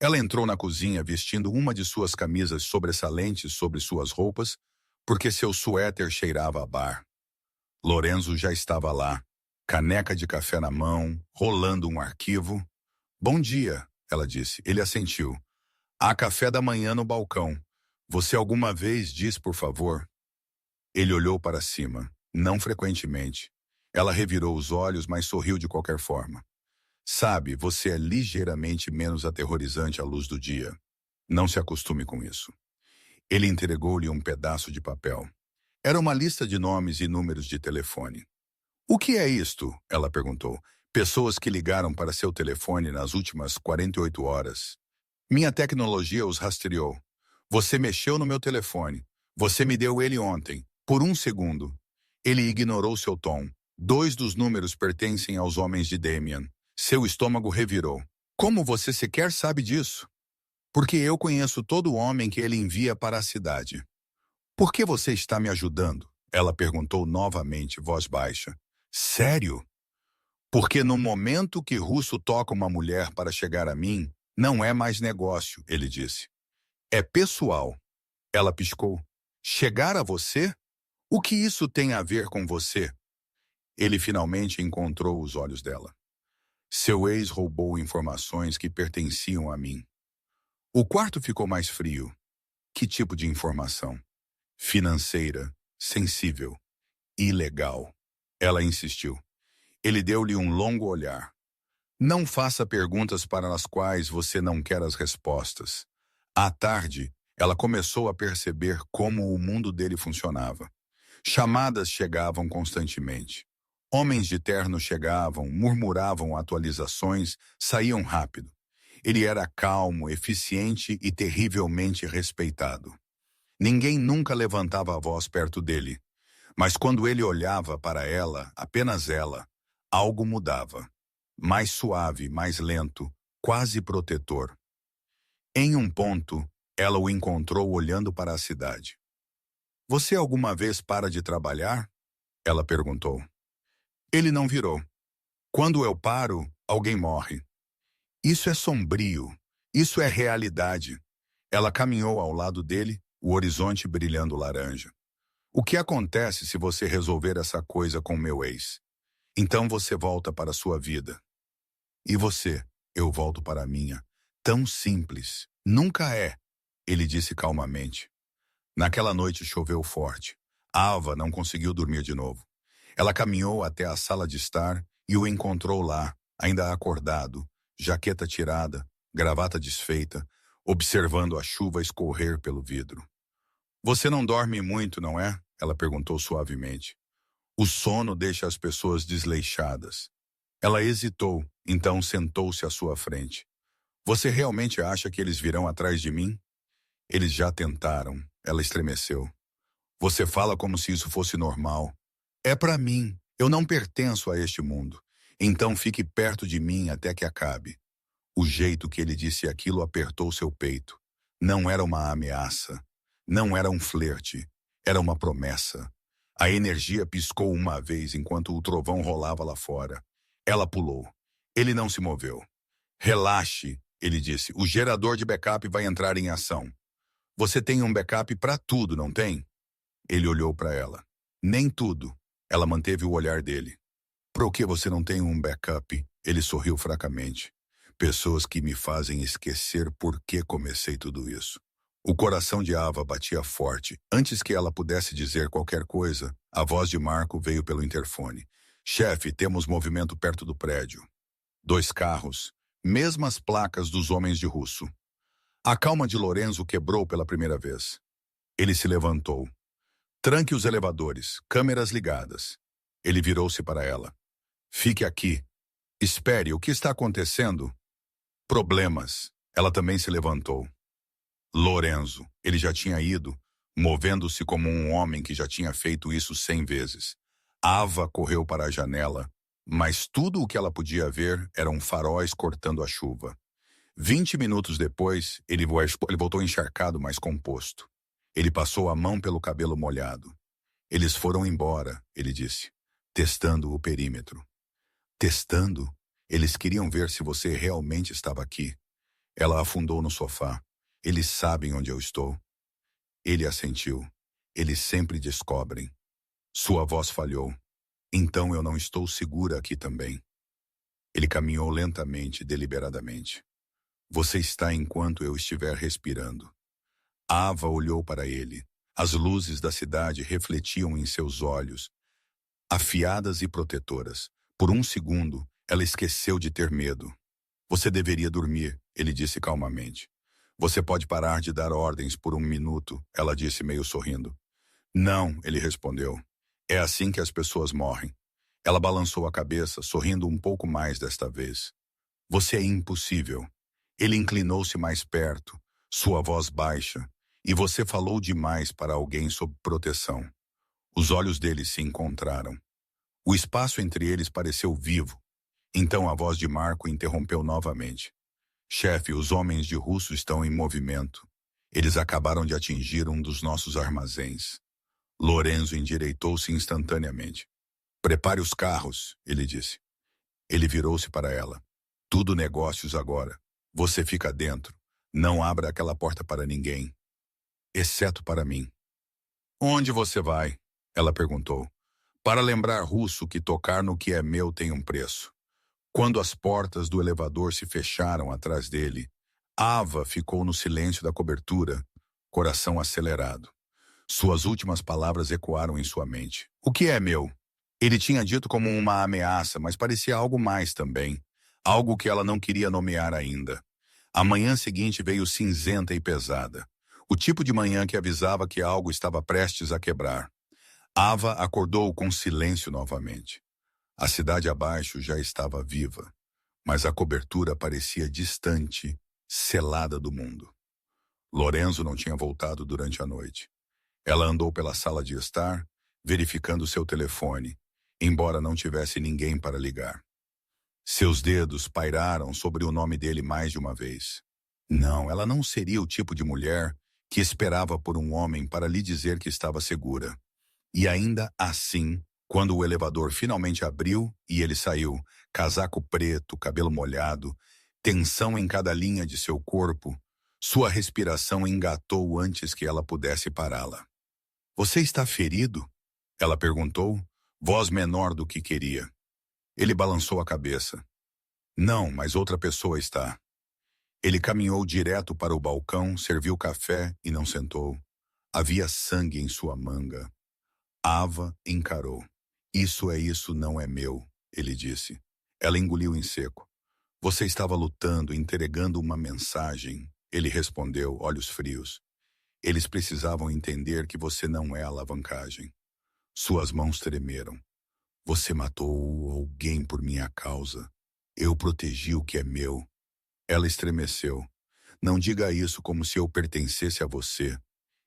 Ela entrou na cozinha vestindo uma de suas camisas sobressalentes sobre suas roupas, porque seu suéter cheirava a bar. Lorenzo já estava lá, caneca de café na mão, rolando um arquivo. Bom dia, ela disse. Ele assentiu. Há café da manhã no balcão. Você alguma vez diz, por favor? Ele olhou para cima. Não frequentemente. Ela revirou os olhos, mas sorriu de qualquer forma. Sabe, você é ligeiramente menos aterrorizante à luz do dia. Não se acostume com isso. Ele entregou-lhe um pedaço de papel. Era uma lista de nomes e números de telefone. O que é isto? Ela perguntou. Pessoas que ligaram para seu telefone nas últimas 48 horas. Minha tecnologia os rastreou. Você mexeu no meu telefone. Você me deu ele ontem, por um segundo. Ele ignorou seu tom. 2 dos números pertencem aos homens de Damian. Seu estômago revirou. Como você sequer sabe disso? Porque eu conheço todo homem que ele envia para a cidade. Por que você está me ajudando? Ela perguntou novamente, voz baixa. Sério? Porque no momento que Russo toca uma mulher para chegar a mim, não é mais negócio, ele disse. É pessoal. Ela piscou. Chegar a você? O que isso tem a ver com você? Ele finalmente encontrou os olhos dela. Seu ex roubou informações que pertenciam a mim. O quarto ficou mais frio. Que tipo de informação? Financeira, sensível, ilegal. Ela insistiu. Ele deu-lhe um longo olhar. Não faça perguntas para as quais você não quer as respostas. À tarde, ela começou a perceber como o mundo dele funcionava. Chamadas chegavam constantemente. Homens de terno chegavam, murmuravam atualizações, saíam rápido. Ele era calmo, eficiente e terrivelmente respeitado. Ninguém nunca levantava a voz perto dele. Mas quando ele olhava para ela, apenas ela, algo mudava. Mais suave, mais lento, quase protetor. Em um ponto, ela o encontrou olhando para a cidade. Você alguma vez para de trabalhar? Ela perguntou. Ele não virou. Quando eu paro, alguém morre. Isso é sombrio. Isso é realidade. Ela caminhou ao lado dele, o horizonte brilhando laranja. O que acontece se você resolver essa coisa com meu ex? Então você volta para a sua vida. E você? Eu volto para a minha. Tão simples. Nunca é, ele disse calmamente. Naquela noite choveu forte. Ava não conseguiu dormir de novo. Ela caminhou até a sala de estar e o encontrou lá, ainda acordado, jaqueta tirada, gravata desfeita, observando a chuva escorrer pelo vidro. Você não dorme muito, não é? Ela perguntou suavemente. O sono deixa as pessoas desleixadas. Ela hesitou, então sentou-se à sua frente. Você realmente acha que eles virão atrás de mim? Eles já tentaram. Ela estremeceu. Você fala como se isso fosse normal. É para mim. Eu não pertenço a este mundo. Então fique perto de mim até que acabe. O jeito que ele disse aquilo apertou seu peito. Não era uma ameaça. Não era um flerte. Era uma promessa. A energia piscou uma vez enquanto o trovão rolava lá fora. Ela pulou. Ele não se moveu. Relaxe, ele disse. O gerador de backup vai entrar em ação. Você tem um backup para tudo, não tem? Ele olhou para ela. Nem tudo. Ela manteve o olhar dele. Por que você não tem um backup? Ele sorriu fracamente. Pessoas que me fazem esquecer por que comecei tudo isso. O coração de Ava batia forte. Antes que ela pudesse dizer qualquer coisa, a voz de Marco veio pelo interfone. Chefe, temos movimento perto do prédio. 2 carros, mesmas placas dos homens de Russo. A calma de Lorenzo quebrou pela primeira vez. Ele se levantou. Tranque os elevadores, câmeras ligadas. Ele virou-se para ela. Fique aqui. Espere, o que está acontecendo? Problemas. Ela também se levantou. Lorenzo, ele já tinha ido, movendo-se como um homem que já tinha feito isso 100 vezes. Ava correu para a janela, mas tudo o que ela podia ver eram faróis cortando a chuva. 20 minutos depois, ele voltou encharcado, mas composto. Ele passou a mão pelo cabelo molhado. Eles foram embora, ele disse, testando o perímetro. Testando? Eles queriam ver se você realmente estava aqui. Ela afundou no sofá. Eles sabem onde eu estou. Ele assentiu. Eles sempre descobrem. Sua voz falhou. Então eu não estou segura aqui também. Ele caminhou lentamente, deliberadamente. Você está enquanto eu estiver respirando. Ava olhou para ele. As luzes da cidade refletiam em seus olhos, afiadas e protetoras. Por um segundo, ela esqueceu de ter medo. Você deveria dormir, ele disse calmamente. Você pode parar de dar ordens por um minuto, ela disse meio sorrindo. Não, ele respondeu. É assim que as pessoas morrem. Ela balançou a cabeça, sorrindo um pouco mais desta vez. Você é impossível. Ele inclinou-se mais perto, sua voz baixa, e você falou demais para alguém sob proteção. Os olhos deles se encontraram. O espaço entre eles pareceu vivo. Então a voz de Marco interrompeu novamente. Chefe, os homens de Russo estão em movimento. Eles acabaram de atingir um dos nossos armazéns. Lorenzo endireitou-se instantaneamente. Prepare os carros, ele disse. Ele virou-se para ela. Tudo negócios agora. Você fica dentro. Não abra aquela porta para ninguém. Exceto para mim. Onde você vai? Ela perguntou. Para lembrar Russo que tocar no que é meu tem um preço. Quando as portas do elevador se fecharam atrás dele, Ava ficou no silêncio da cobertura, coração acelerado. Suas últimas palavras ecoaram em sua mente. O que é meu? Ele tinha dito como uma ameaça, mas parecia algo mais também. Algo que ela não queria nomear ainda. A manhã seguinte veio cinzenta e pesada. O tipo de manhã que avisava que algo estava prestes a quebrar. Ava acordou com silêncio novamente. A cidade abaixo já estava viva, mas a cobertura parecia distante, selada do mundo. Lorenzo não tinha voltado durante a noite. Ela andou pela sala de estar, verificando seu telefone, embora não tivesse ninguém para ligar. Seus dedos pairaram sobre o nome dele mais de uma vez. Não, ela não seria o tipo de mulher que esperava por um homem para lhe dizer que estava segura. E ainda assim, quando o elevador finalmente abriu e ele saiu, casaco preto, cabelo molhado, tensão em cada linha de seu corpo, sua respiração engatou antes que ela pudesse pará-la. Você está ferido? Ela perguntou, voz menor do que queria. Ele balançou a cabeça. Não, mas outra pessoa está. Ele caminhou direto para o balcão, serviu café e não sentou. Havia sangue em sua manga. Ava encarou. Isso não é meu, ele disse. Ela engoliu em seco. Você estava lutando, entregando uma mensagem. Ele respondeu, olhos frios. Eles precisavam entender que você não é alavancagem. Suas mãos tremeram. Você matou alguém por minha causa. Eu protegi o que é meu. Ela estremeceu. Não diga isso como se eu pertencesse a você.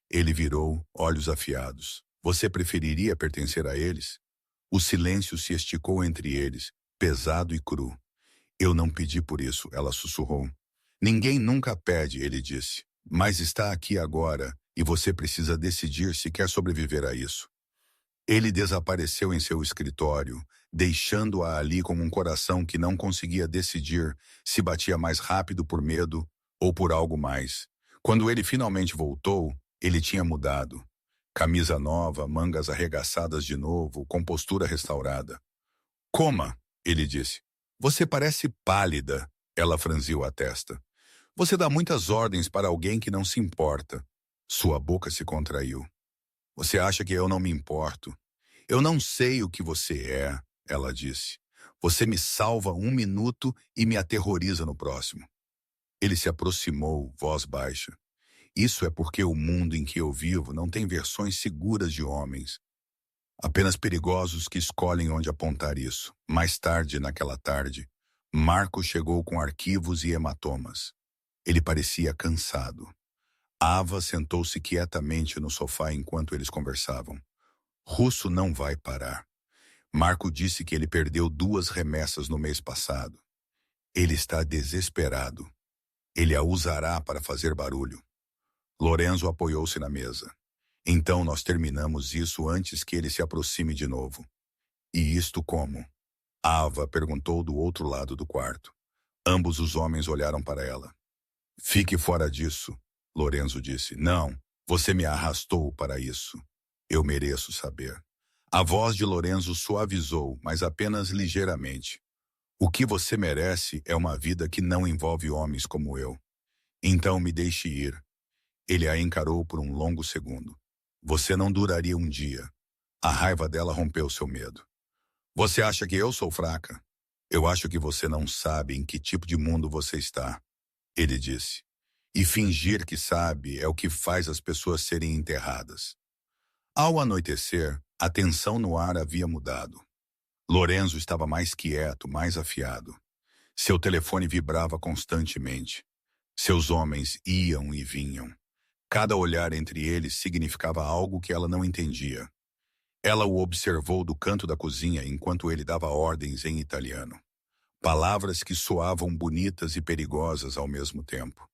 Ele virou, olhos afiados. Você preferiria pertencer a eles? O silêncio se esticou entre eles, pesado e cru. Eu não pedi por isso, ela sussurrou. Ninguém nunca pede, ele disse. Mas está aqui agora, e você precisa decidir se quer sobreviver a isso. Ele desapareceu em seu escritório, deixando-a ali com um coração que não conseguia decidir se batia mais rápido por medo ou por algo mais. Quando ele finalmente voltou, ele tinha mudado. Camisa nova, mangas arregaçadas de novo, compostura restaurada. Coma, ele disse. Você parece pálida, ela franziu a testa. Você dá muitas ordens para alguém que não se importa. Sua boca se contraiu. Você acha que eu não me importo? Eu não sei o que você é, ela disse. Você me salva um minuto e me aterroriza no próximo. Ele se aproximou, voz baixa. Isso é porque o mundo em que eu vivo não tem versões seguras de homens. Apenas perigosos que escolhem onde apontar isso. Mais tarde, naquela tarde, Marco chegou com arquivos e hematomas. Ele parecia cansado. Ava sentou-se quietamente no sofá enquanto eles conversavam. Russo não vai parar. Marco disse que ele perdeu 2 remessas no mês passado. Ele está desesperado. Ele a usará para fazer barulho. Lorenzo apoiou-se na mesa. Então nós terminamos isso antes que ele se aproxime de novo. E isto como? Ava perguntou do outro lado do quarto. Ambos os homens olharam para ela. Fique fora disso, Lorenzo disse. Não, você me arrastou para isso. Eu mereço saber. A voz de Lorenzo suavizou, mas apenas ligeiramente. O que você merece é uma vida que não envolve homens como eu. Então me deixe ir. Ele a encarou por um longo segundo. Você não duraria um dia. A raiva dela rompeu seu medo. Você acha que eu sou fraca? Eu acho que você não sabe em que tipo de mundo você está, ele disse. E fingir que sabe é o que faz as pessoas serem enterradas. Ao anoitecer, a tensão no ar havia mudado. Lorenzo estava mais quieto, mais afiado. Seu telefone vibrava constantemente. Seus homens iam e vinham. Cada olhar entre eles significava algo que ela não entendia. Ela o observou do canto da cozinha enquanto ele dava ordens em italiano. Palavras que soavam bonitas e perigosas ao mesmo tempo.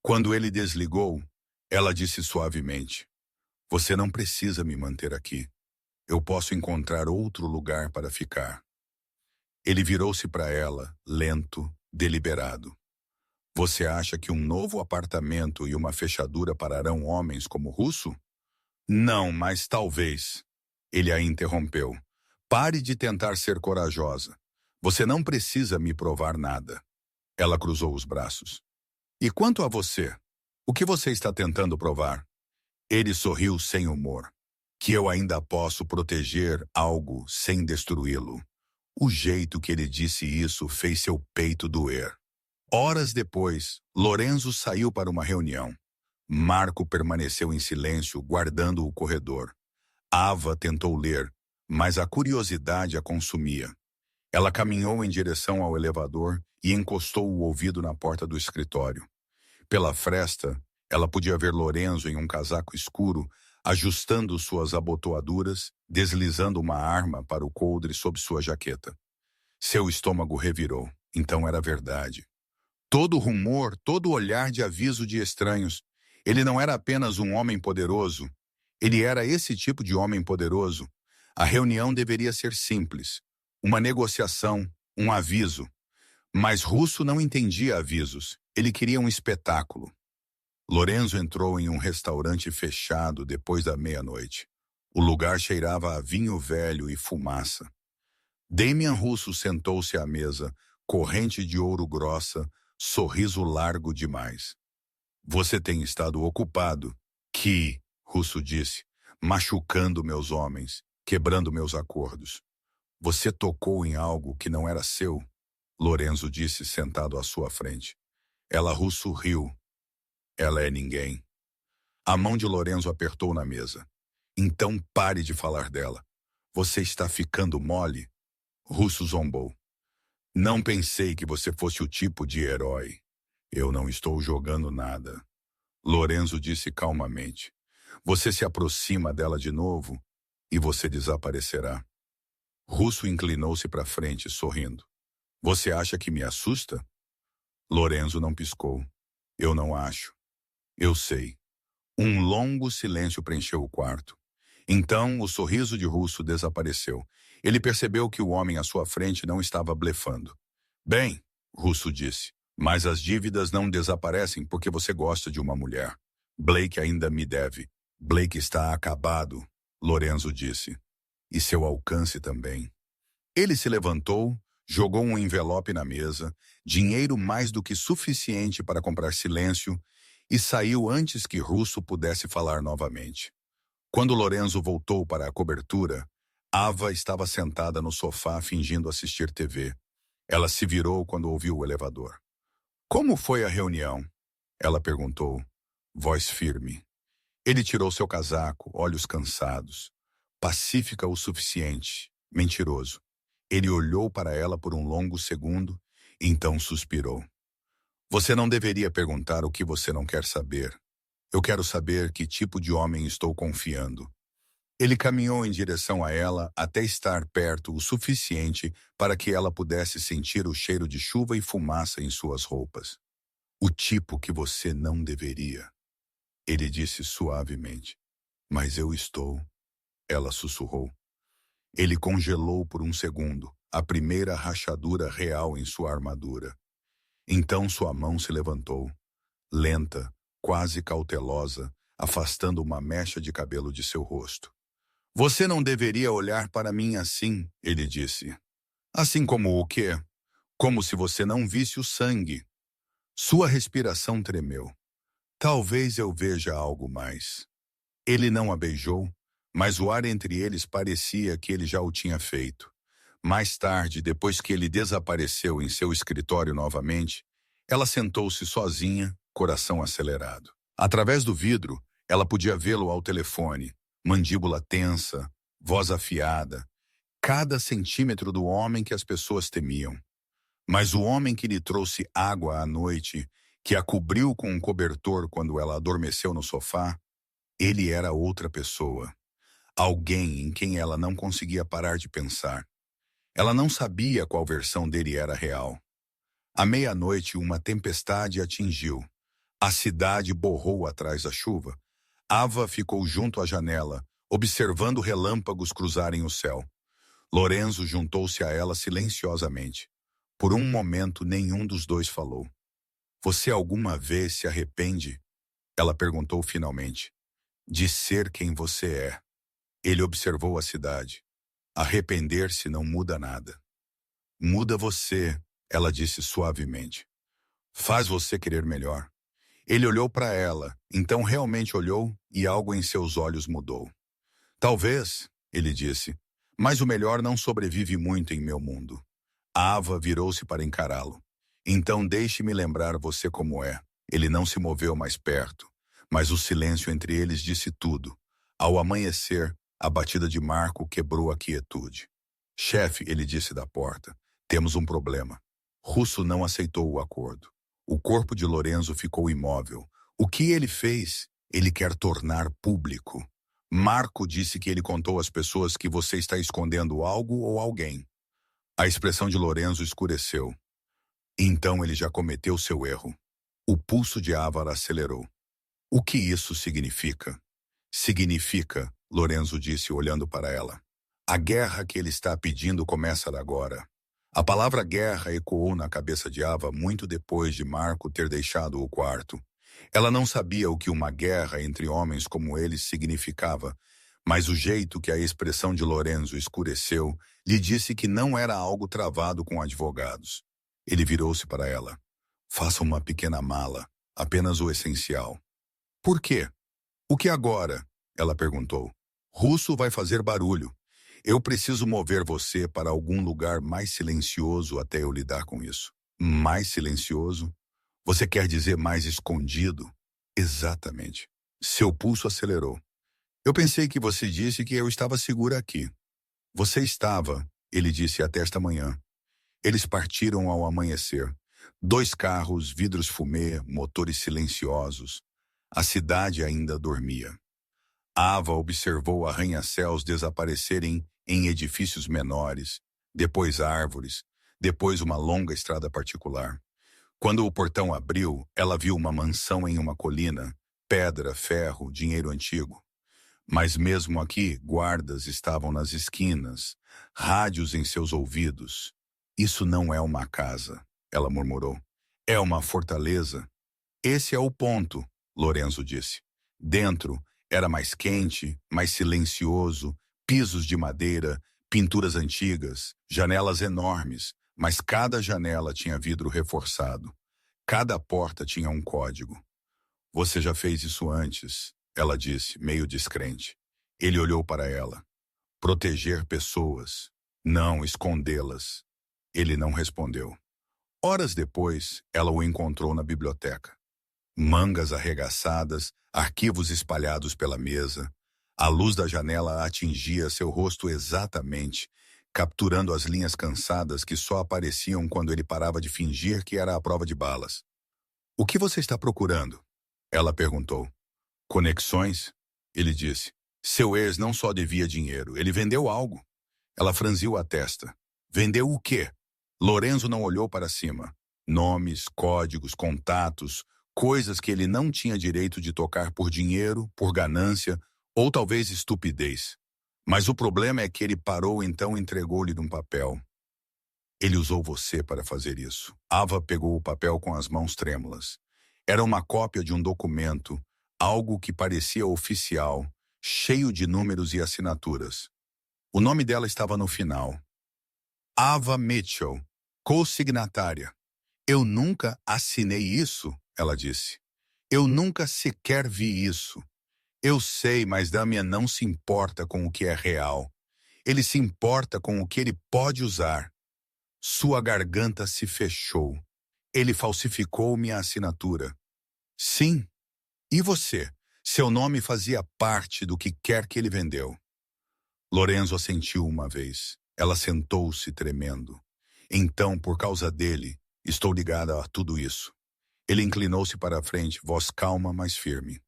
Quando ele desligou, ela disse suavemente: Você não precisa me manter aqui. Eu posso encontrar outro lugar para ficar. Ele virou-se para ela, lento, deliberado. Você acha que um novo apartamento e uma fechadura pararão homens como Russo? Não, mas talvez. Ele a interrompeu. Pare de tentar ser corajosa. Você não precisa me provar nada. Ela cruzou os braços. E quanto a você? O que você está tentando provar? Ele sorriu sem humor. Que eu ainda posso proteger algo sem destruí-lo. O jeito que ele disse isso fez seu peito doer. Horas depois, Lorenzo saiu para uma reunião. Marco permaneceu em silêncio, guardando o corredor. Ava tentou ler, mas a curiosidade a consumia. Ela caminhou em direção ao elevador e encostou o ouvido na porta do escritório. Pela fresta, ela podia ver Lorenzo em um casaco escuro, ajustando suas abotoaduras, deslizando uma arma para o coldre sob sua jaqueta. Seu estômago revirou. Então era verdade. Todo rumor, todo olhar de aviso de estranhos. Ele não era apenas um homem poderoso. Ele era esse tipo de homem poderoso. A reunião deveria ser simples. Uma negociação, um aviso. Mas Russo não entendia avisos. Ele queria um espetáculo. Lorenzo entrou em um restaurante fechado depois da meia-noite. O lugar cheirava a vinho velho e fumaça. Damian Russo sentou-se à mesa, corrente de ouro grossa, sorriso largo demais. Você tem estado ocupado, que, Russo disse, machucando meus homens, quebrando meus acordos. Você tocou em algo que não era seu, Lorenzo disse sentado à sua frente. Ela Russo riu. Ela é ninguém. A mão de Lorenzo apertou na mesa. Então pare de falar dela. Você está ficando mole? Russo zombou. Não pensei que você fosse o tipo de herói. Eu não estou jogando nada. Lorenzo disse calmamente. Você se aproxima dela de novo e você desaparecerá. Russo inclinou-se para frente, sorrindo. Você acha que me assusta? Lorenzo não piscou. Eu não acho. Eu sei. Um longo silêncio preencheu o quarto. Então, o sorriso de Russo desapareceu. Ele percebeu que o homem à sua frente não estava blefando. Bem, Russo disse, mas as dívidas não desaparecem porque você gosta de uma mulher. Blake ainda me deve. Blake está acabado, Lorenzo disse. E seu alcance também. Ele se levantou, jogou um envelope na mesa, dinheiro mais do que suficiente para comprar silêncio, e saiu antes que Russo pudesse falar novamente. Quando Lorenzo voltou para a cobertura, Ava estava sentada no sofá fingindo assistir TV. Ela se virou quando ouviu o elevador. Como foi a reunião? Ela perguntou, voz firme. Ele tirou seu casaco, olhos cansados. Pacífica o suficiente, mentiroso. Ele olhou para ela por um longo segundo, então suspirou. Você não deveria perguntar o que você não quer saber. Eu quero saber que tipo de homem estou confiando. Ele caminhou em direção a ela até estar perto o suficiente para que ela pudesse sentir o cheiro de chuva e fumaça em suas roupas. O tipo que você não deveria. Ele disse suavemente. Mas eu estou. Ela sussurrou. Ele congelou por um segundo, a primeira rachadura real em sua armadura. Então sua mão se levantou. lenta, quase cautelosa, afastando uma mecha de cabelo de seu rosto. Você não deveria olhar para mim assim, ele disse. Assim como o quê? Como se você não visse o sangue. Sua respiração tremeu. Talvez eu veja algo mais. Ele não a beijou, mas o ar entre eles parecia que ele já o tinha feito. Mais tarde, depois que ele desapareceu em seu escritório novamente, ela sentou-se sozinha, coração acelerado. Através do vidro, ela podia vê-lo ao telefone, mandíbula tensa, voz afiada, cada centímetro do homem que as pessoas temiam. Mas o homem que lhe trouxe água à noite, que a cobriu com um cobertor quando ela adormeceu no sofá, ele era outra pessoa. Alguém em quem ela não conseguia parar de pensar. Ela não sabia qual versão dele era real. À meia-noite, uma tempestade atingiu. A cidade borrou atrás da chuva. Ava ficou junto à janela, observando relâmpagos cruzarem o céu. Lorenzo juntou-se a ela silenciosamente. Por um momento, nenhum dos dois falou. Você alguma vez se arrepende? Ela perguntou finalmente. De ser quem você é. Ele observou a cidade. Arrepender-se não muda nada. Muda você, ela disse suavemente. Faz você querer melhor. Ele olhou para ela, então realmente olhou e algo em seus olhos mudou. Talvez, ele disse, mas o melhor não sobrevive muito em meu mundo. A Ava virou-se para encará-lo. Então deixe-me lembrar você como é. Ele não se moveu mais perto, mas o silêncio entre eles disse tudo. Ao amanhecer, a batida de Marco quebrou a quietude. Chefe, ele disse da porta, temos um problema. Russo não aceitou o acordo. O corpo de Lorenzo ficou imóvel. O que ele fez? Ele quer tornar público. Marco disse que ele contou às pessoas que você está escondendo algo ou alguém. A expressão de Lorenzo escureceu. Então ele já cometeu seu erro. O pulso de Ávara acelerou. O que isso significa? Significa, Lorenzo disse olhando para ela. A guerra que ele está pedindo começa agora. A palavra guerra ecoou na cabeça de Ava muito depois de Marco ter deixado o quarto. Ela não sabia o que uma guerra entre homens como eles significava, mas o jeito que a expressão de Lorenzo escureceu lhe disse que não era algo travado com advogados. Ele virou-se para ela. Faça uma pequena mala, apenas o essencial. Por quê? O que agora? Ela perguntou. Russo vai fazer barulho. Eu preciso mover você para algum lugar mais silencioso até eu lidar com isso. Mais silencioso? Você quer dizer mais escondido? Exatamente. Seu pulso acelerou. Eu pensei que você disse que eu estava segura aqui. Você estava, ele disse até esta manhã. Eles partiram ao amanhecer. 2 carros, vidros fumê, motores silenciosos. A cidade ainda dormia. Ava observou arranha-céus desaparecerem em edifícios menores, depois árvores, depois uma longa estrada particular. Quando o portão abriu, ela viu uma mansão em uma colina, pedra, ferro, dinheiro antigo. Mas mesmo aqui, guardas estavam nas esquinas, rádios em seus ouvidos. Isso não é uma casa, ela murmurou. É uma fortaleza. Esse é o ponto, Lorenzo disse. Dentro, era mais quente, mais silencioso, pisos de madeira, pinturas antigas, janelas enormes, mas cada janela tinha vidro reforçado. Cada porta tinha um código. Você já fez isso antes, ela disse, meio descrente. Ele olhou para ela. Proteger pessoas, não escondê-las. Ele não respondeu. Horas depois, ela o encontrou na biblioteca. Mangas arregaçadas, arquivos espalhados pela mesa. A luz da janela atingia seu rosto exatamente, capturando as linhas cansadas que só apareciam quando ele parava de fingir que era a prova de balas. O que você está procurando? Ela perguntou. Conexões? Ele disse. Seu ex não só devia dinheiro, ele vendeu algo. Ela franziu a testa. Vendeu o quê? Lorenzo não olhou para cima. Nomes, códigos, contatos, coisas que ele não tinha direito de tocar por dinheiro, por ganância ou talvez estupidez. Mas o problema é que ele parou então e entregou-lhe um papel. Ele usou você para fazer isso. Ava pegou o papel com as mãos trêmulas. Era uma cópia de um documento, algo que parecia oficial, cheio de números e assinaturas. O nome dela estava no final. Ava Mitchell, co-signatária. Eu nunca assinei isso, ela disse. Eu nunca sequer vi isso. Eu sei, mas Damien não se importa com o que é real. Ele se importa com o que ele pode usar. Sua garganta se fechou. Ele falsificou minha assinatura. Sim. E você? Seu nome fazia parte do que quer que ele vendeu. Lorenzo assentiu uma vez. Ela sentou-se tremendo. Então, por causa dele, estou ligada a tudo isso. Ele inclinou-se para a frente, voz calma, mas firme.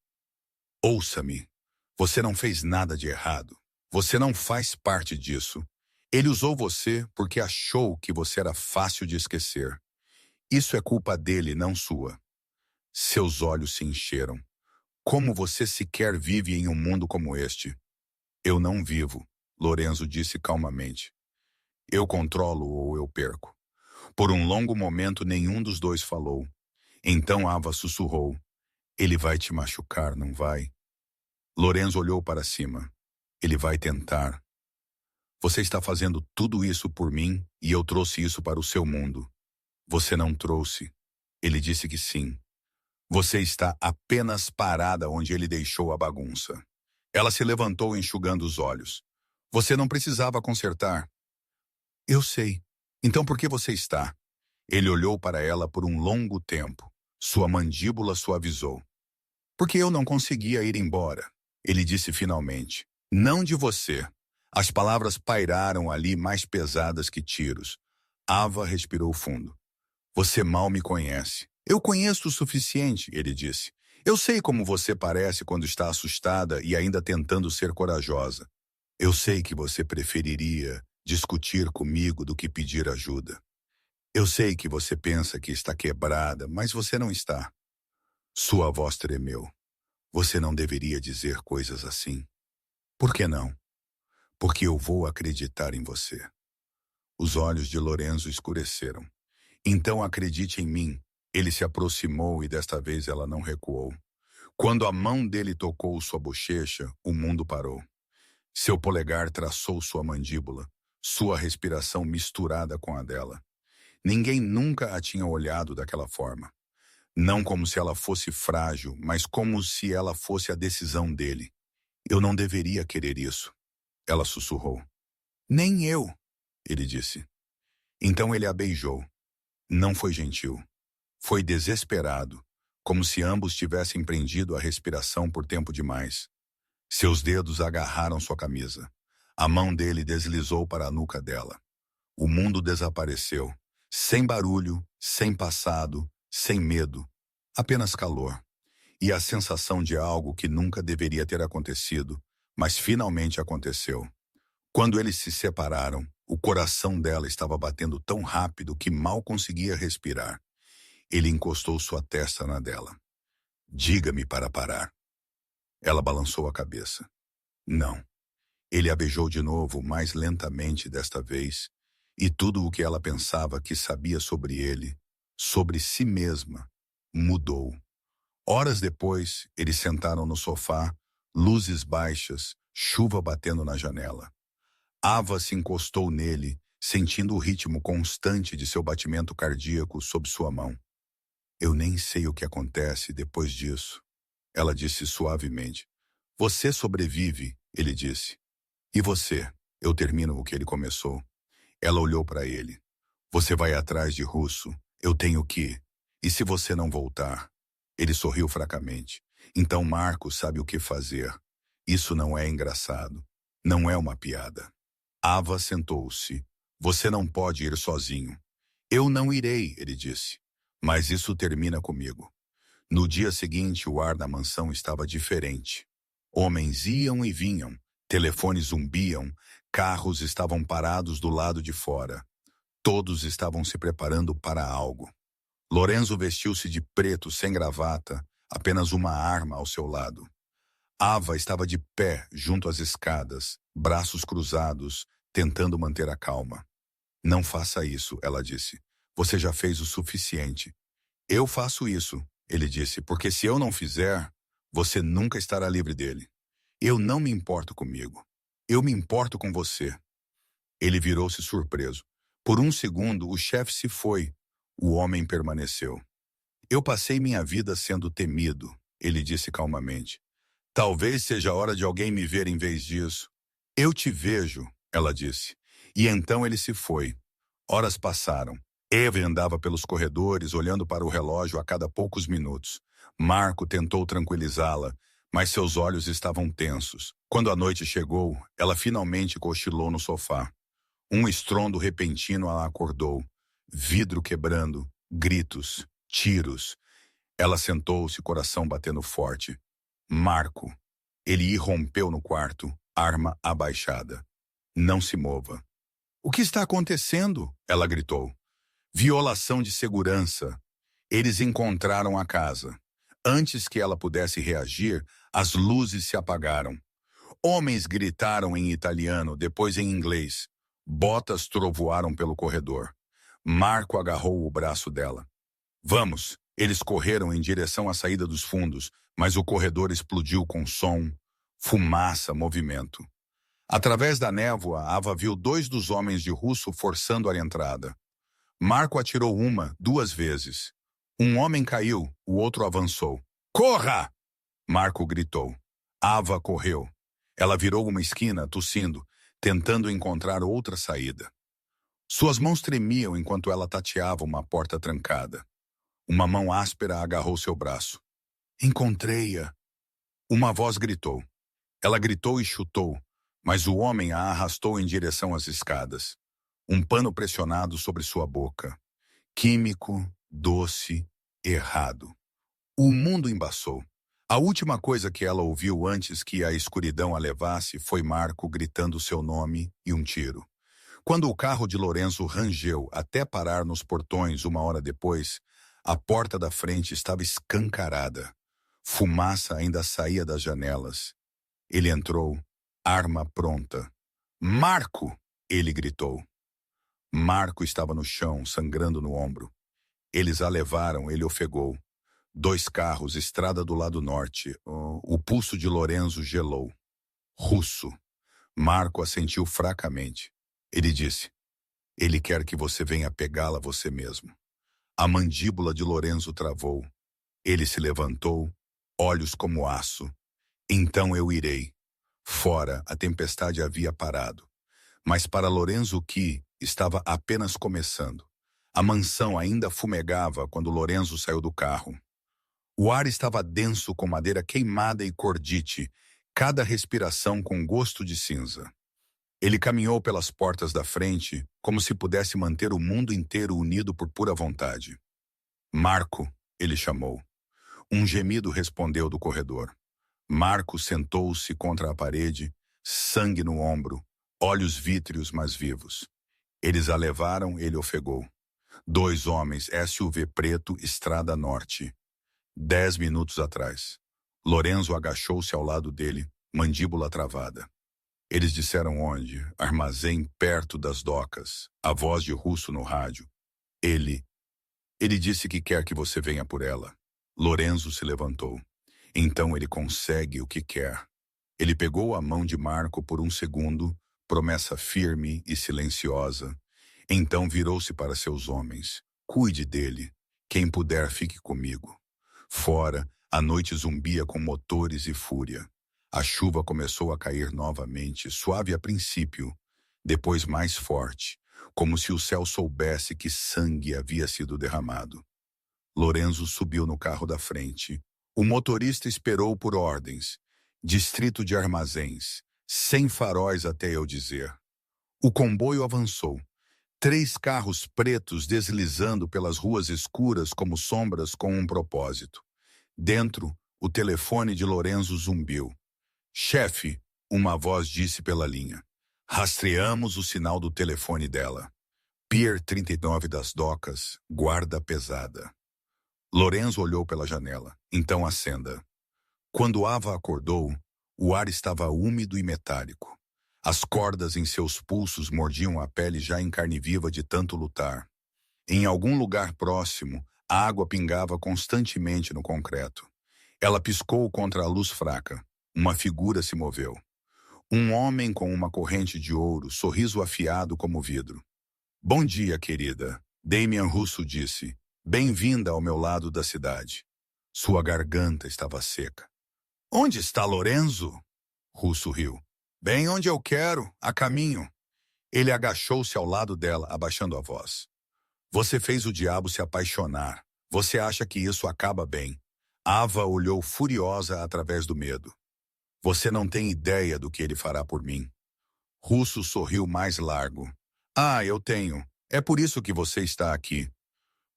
Ouça-me. Você não fez nada de errado. Você não faz parte disso. Ele usou você porque achou que você era fácil de esquecer. Isso é culpa dele, não sua. Seus olhos se encheram. Como você sequer vive em um mundo como este? Eu não vivo, Lorenzo disse calmamente. Eu controlo ou eu perco. Por um longo momento nenhum dos dois falou. Então Ava sussurrou. Ele vai te machucar, não vai? Lorenzo olhou para cima. Ele vai tentar. Você está fazendo tudo isso por mim e eu trouxe isso para o seu mundo. Você não trouxe. Ele disse que sim. Você está apenas parada onde ele deixou a bagunça. Ela se levantou enxugando os olhos. Você não precisava consertar. Eu sei. Então por que você está? Ele olhou para ela por um longo tempo. Sua mandíbula suavizou. Porque eu não conseguia ir embora. Ele disse finalmente. Não de você. As palavras pairaram ali mais pesadas que tiros. Ava respirou fundo. Você mal me conhece. Eu conheço o suficiente, ele disse. Eu sei como você parece quando está assustada e ainda tentando ser corajosa. Eu sei que você preferiria discutir comigo do que pedir ajuda. Eu sei que você pensa que está quebrada, mas você não está. Sua voz tremeu. Você não deveria dizer coisas assim. Por que não? Porque eu vou acreditar em você. Os olhos de Lorenzo escureceram. Então acredite em mim. Ele se aproximou e desta vez ela não recuou. Quando a mão dele tocou sua bochecha, o mundo parou. Seu polegar traçou sua mandíbula, sua respiração misturada com a dela. Ninguém nunca a tinha olhado daquela forma. Não como se ela fosse frágil, mas como se ela fosse a decisão dele. Eu não deveria querer isso. Ela sussurrou. Nem eu, ele disse. Então ele a beijou. Não foi gentil. Foi desesperado, como se ambos tivessem prendido a respiração por tempo demais. Seus dedos agarraram sua camisa. A mão dele deslizou para a nuca dela. O mundo desapareceu, sem barulho, sem passado, sem medo, apenas calor. E a sensação de algo que nunca deveria ter acontecido, mas finalmente aconteceu. Quando eles se separaram, o coração dela estava batendo tão rápido que mal conseguia respirar. Ele encostou sua testa na dela. Diga-me para parar. Ela balançou a cabeça. Não. Ele a beijou de novo, mais lentamente desta vez, e tudo o que ela pensava que sabia sobre ele, sobre si mesma, mudou. Horas depois, eles sentaram no sofá, luzes baixas, chuva batendo na janela. Ava se encostou nele, sentindo o ritmo constante de seu batimento cardíaco sob sua mão. Eu nem sei o que acontece depois disso, ela disse suavemente. Você sobrevive, ele disse. E você? Eu termino o que ele começou. Ela olhou para ele. Você vai atrás de Russo. Eu tenho que ir. E se você não voltar? Ele sorriu fracamente. Então Marco sabe o que fazer. Isso não é engraçado. Não é uma piada. Ava sentou-se. Você não pode ir sozinho. Eu não irei, ele disse. Mas isso termina comigo. No dia seguinte, o ar da mansão estava diferente. Homens iam e vinham, telefones zumbiam, carros estavam parados do lado de fora. Todos estavam se preparando para algo. Lorenzo vestiu-se de preto, sem gravata, apenas uma arma ao seu lado. Ava estava de pé, junto às escadas, braços cruzados, tentando manter a calma. Não faça isso, ela disse. Você já fez o suficiente. Eu faço isso, ele disse, porque se eu não fizer, você nunca estará livre dele. Eu não me importo comigo. Eu me importo com você. Ele virou-se surpreso. Por um segundo, o chefe se foi. O homem permaneceu. Eu passei minha vida sendo temido, ele disse calmamente. Talvez seja a hora de alguém me ver em vez disso. Eu te vejo, ela disse. E então ele se foi. Horas passaram. Eve andava pelos corredores, olhando para o relógio a cada poucos minutos. Marco tentou tranquilizá-la, mas seus olhos estavam tensos. Quando a noite chegou, ela finalmente cochilou no sofá. Um estrondo repentino a acordou. Vidro quebrando, gritos, tiros. Ela sentou-se, coração batendo forte. Marco. Ele irrompeu no quarto, arma abaixada. Não se mova. O que está acontecendo? Ela gritou. Violação de segurança. Eles encontraram a casa. Antes que ela pudesse reagir, as luzes se apagaram. Homens gritaram em italiano, depois em inglês. Botas trovoaram pelo corredor. Marco agarrou o braço dela. Vamos! Eles correram em direção à saída dos fundos, mas o corredor explodiu com som, fumaça, movimento. Através da névoa, Ava viu 2 dos homens de Russo forçando a entrada. Marco atirou 1, 2 vezes. Um homem caiu, o outro avançou. Corra! Marco gritou. Ava correu. Ela virou uma esquina, tossindo, tentando encontrar outra saída. Suas mãos tremiam enquanto ela tateava uma porta trancada. Uma mão áspera agarrou seu braço. Encontrei-a! Uma voz gritou. Ela gritou e chutou, mas o homem a arrastou em direção às escadas. Um pano pressionado sobre sua boca. Químico, doce, errado. O mundo embaçou. A última coisa que ela ouviu antes que a escuridão a levasse foi Marco gritando seu nome e um tiro. Quando o carro de Lorenzo rangeu até parar nos portões 1 hora depois, a porta da frente estava escancarada. Fumaça ainda saía das janelas. Ele entrou, arma pronta. Marco! Ele gritou. Marco estava no chão, sangrando no ombro. Eles a levaram, ele ofegou. 2 carros, estrada do lado norte. O pulso de Lorenzo gelou. Russo. Marco assentiu fracamente. Ele disse, ele quer que você venha pegá-la você mesmo. A mandíbula de Lorenzo travou. Ele se levantou, olhos como aço. Então eu irei. Fora, a tempestade havia parado. Mas para Lorenzo Key, estava apenas começando. A mansão ainda fumegava quando Lorenzo saiu do carro. O ar estava denso com madeira queimada e cordite, cada respiração com gosto de cinza. Ele caminhou pelas portas da frente, como se pudesse manter o mundo inteiro unido por pura vontade. Marco, ele chamou. Um gemido respondeu do corredor. Marco sentou-se contra a parede, sangue no ombro, olhos vítreos mas vivos. Eles a levaram, ele ofegou. 2 homens, SUV preto, estrada norte. 10 minutos atrás. Lorenzo agachou-se ao lado dele, mandíbula travada. Eles disseram onde? Armazém perto das docas. A voz de Russo no rádio. Ele disse que quer que você venha por ela. Lorenzo se levantou. Então ele consegue o que quer. Ele pegou a mão de Marco por um segundo, promessa firme e silenciosa. Então virou-se para seus homens. Cuide dele. Quem puder, fique comigo. Fora, a noite zumbia com motores e fúria. A chuva começou a cair novamente, suave a princípio, depois mais forte, como se o céu soubesse que sangue havia sido derramado. Lorenzo subiu no carro da frente. O motorista esperou por ordens. Distrito de armazéns, sem faróis até eu dizer. O comboio avançou. 3 carros pretos deslizando pelas ruas escuras como sombras com um propósito. Dentro, o telefone de Lorenzo zumbiu. Chefe, uma voz disse pela linha. Rastreamos o sinal do telefone dela. Pier 39 das docas, guarda pesada. Lorenzo olhou pela janela. Então acenda. Quando Ava acordou, o ar estava úmido e metálico. As cordas em seus pulsos mordiam a pele já em carne viva de tanto lutar. Em algum lugar próximo, A água pingava constantemente no concreto. Ela piscou contra a luz fraca. Uma figura se moveu. Um homem com uma corrente de ouro, sorriso afiado como vidro. Bom dia, querida, Damian Russo disse. Bem-vinda ao meu lado da cidade. Sua garganta estava seca. Onde está Lorenzo? Russo riu. Bem onde eu quero, a caminho. Ele agachou-se ao lado dela, abaixando a voz. Você fez o diabo se apaixonar. Você acha que isso acaba bem? Ava olhou furiosa através do medo. Você não tem ideia do que ele fará por mim. Russo sorriu mais largo. Ah, eu tenho. É por isso que você está aqui.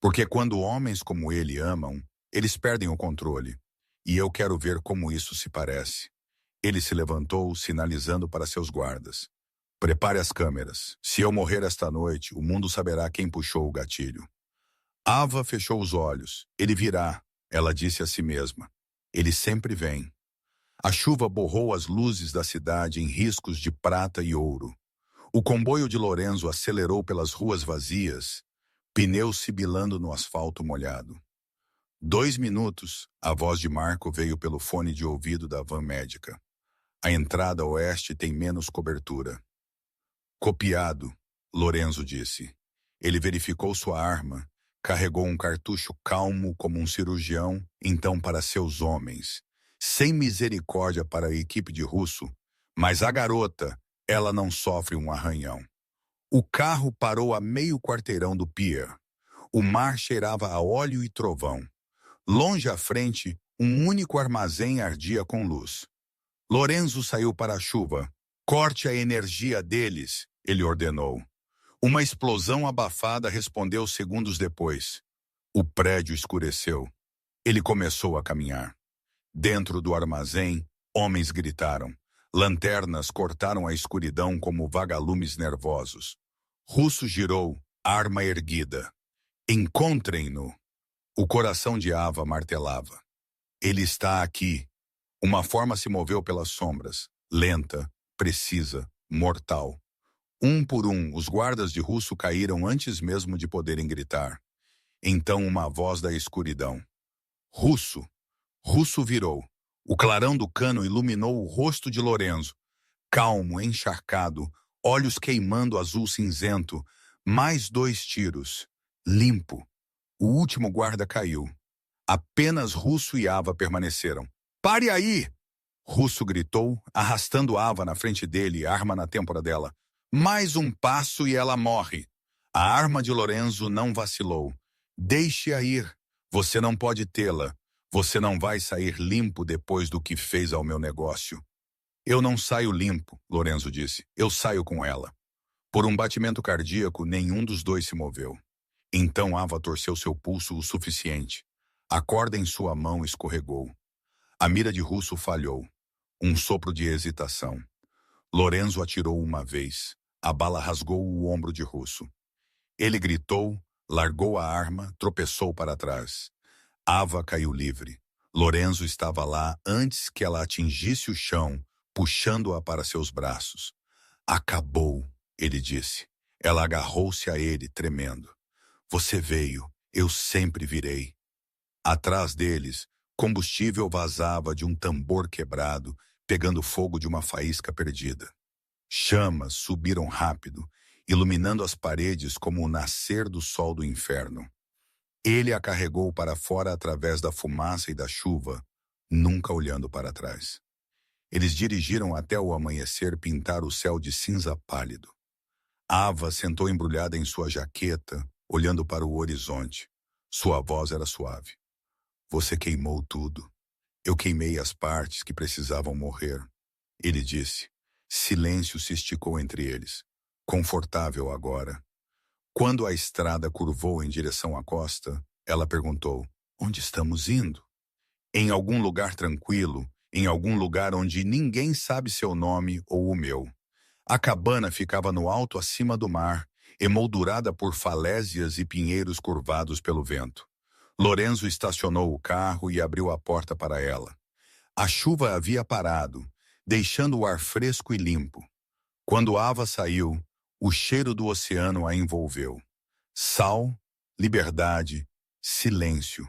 Porque quando homens como ele amam, eles perdem o controle. E eu quero ver como isso se parece. Ele se levantou, sinalizando para seus guardas. Prepare as câmeras. Se eu morrer esta noite, o mundo saberá quem puxou o gatilho. Ava fechou os olhos. Ele virá, ela disse a si mesma. Ele sempre vem. A chuva borrou as luzes da cidade em riscos de prata e ouro. O comboio de Lorenzo acelerou pelas ruas vazias, pneus sibilando no asfalto molhado. 2 minutos, a voz de Marco veio pelo fone de ouvido da van médica. A entrada oeste tem menos cobertura. Copiado, Lorenzo disse. Ele verificou sua arma, carregou um cartucho calmo como um cirurgião, então para seus homens. Sem misericórdia para a equipe de Russo, mas a garota, ela não sofre um arranhão. O carro parou a meio quarteirão do pier. O mar cheirava a óleo e trovão. Longe à frente, um único armazém ardia com luz. Lorenzo saiu para a chuva. Corte a energia deles, ele ordenou. Uma explosão abafada respondeu segundos depois. O prédio escureceu. Ele começou a caminhar. Dentro do armazém, homens gritaram. Lanternas cortaram a escuridão como vagalumes nervosos. Russo girou, arma erguida. Encontrem-no! O coração de Ava martelava. Ele está aqui. Uma forma se moveu pelas sombras, lenta, precisa, mortal. Um por um, os guardas de Russo caíram antes mesmo de poderem gritar. Então uma voz da escuridão. Russo! Russo virou. O clarão do cano iluminou o rosto de Lorenzo. Calmo, encharcado, olhos queimando azul cinzento. Mais 2 tiros. Limpo. O último guarda caiu. Apenas Russo e Ava permaneceram. Pare aí! Russo gritou, arrastando Ava na frente dele, arma na têmpora dela. Mais um passo e ela morre. A arma de Lorenzo não vacilou. Deixe-a ir. Você não pode tê-la. Você não vai sair limpo depois do que fez ao meu negócio. Eu não saio limpo, Lorenzo disse. Eu saio com ela. Por um batimento cardíaco, nenhum dos dois se moveu. Então Ava torceu seu pulso o suficiente. A corda em sua mão escorregou. A mira de Russo falhou. Um sopro de hesitação. Lorenzo atirou uma vez. A bala rasgou o ombro de Russo. Ele gritou, largou a arma, tropeçou para trás. Ava caiu livre. Lorenzo estava lá antes que ela atingisse o chão, puxando-a para seus braços. Acabou, ele disse. Ela agarrou-se a ele, tremendo. Você veio, eu sempre virei. Atrás deles, combustível vazava de um tambor quebrado, pegando fogo de uma faísca perdida. Chamas subiram rápido, iluminando as paredes como o nascer do sol do inferno. Ele a carregou para fora através da fumaça e da chuva, nunca olhando para trás. Eles dirigiram até o amanhecer pintar o céu de cinza pálido. Ava sentou embrulhada em sua jaqueta, olhando para o horizonte. Sua voz era suave. Você queimou tudo. Eu queimei as partes que precisavam morrer. Ele disse. Silêncio se esticou entre eles. Confortável agora. Quando a estrada curvou em direção à costa, ela perguntou, onde estamos indo? Em algum lugar tranquilo, em algum lugar onde ninguém sabe seu nome ou o meu. A cabana ficava no alto acima do mar, emoldurada por falésias e pinheiros curvados pelo vento. Lorenzo estacionou o carro e abriu a porta para ela. A chuva havia parado, deixando o ar fresco e limpo. Quando Ava saiu, o cheiro do oceano a envolveu. Sal, liberdade, Silêncio.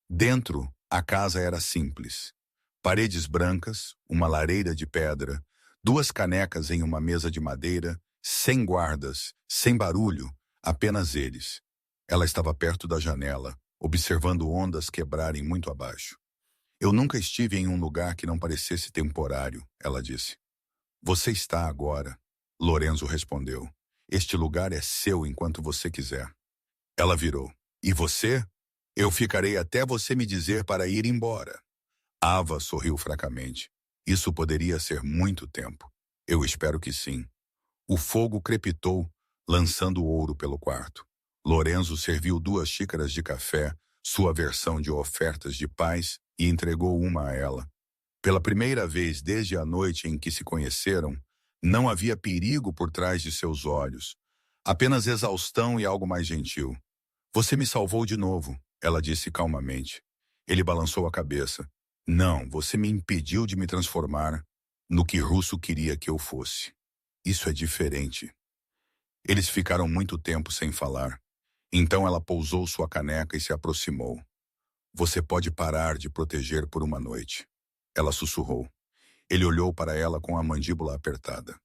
Dentro, a casa era simples. Paredes brancas, uma lareira de pedra, duas canecas em uma mesa de madeira, sem guardas, sem barulho, apenas eles. Ela estava perto da janela, observando ondas quebrarem muito abaixo. Eu nunca estive em um lugar que não parecesse temporário, ela disse. Você está agora, Lorenzo respondeu. Este lugar é seu enquanto você quiser. Ela virou. E você? Eu ficarei até você me dizer para ir embora. Ava sorriu fracamente. Isso poderia ser muito tempo. Eu espero que sim. O fogo crepitou, lançando ouro pelo quarto. Lorenzo serviu 2 xícaras de café, sua versão de ofertas de paz, e entregou uma a ela. Pela primeira vez desde a noite em que se conheceram, não havia perigo por trás de seus olhos. Apenas exaustão e algo mais gentil. Você me salvou de novo, ela disse calmamente. Ele balançou a cabeça. Não, você me impediu de me transformar no que Russo queria que eu fosse. Isso é diferente. Eles ficaram muito tempo sem falar. Então ela pousou sua caneca e se aproximou. Você pode parar de proteger por uma noite. Ela sussurrou. Ele olhou para ela com a mandíbula apertada.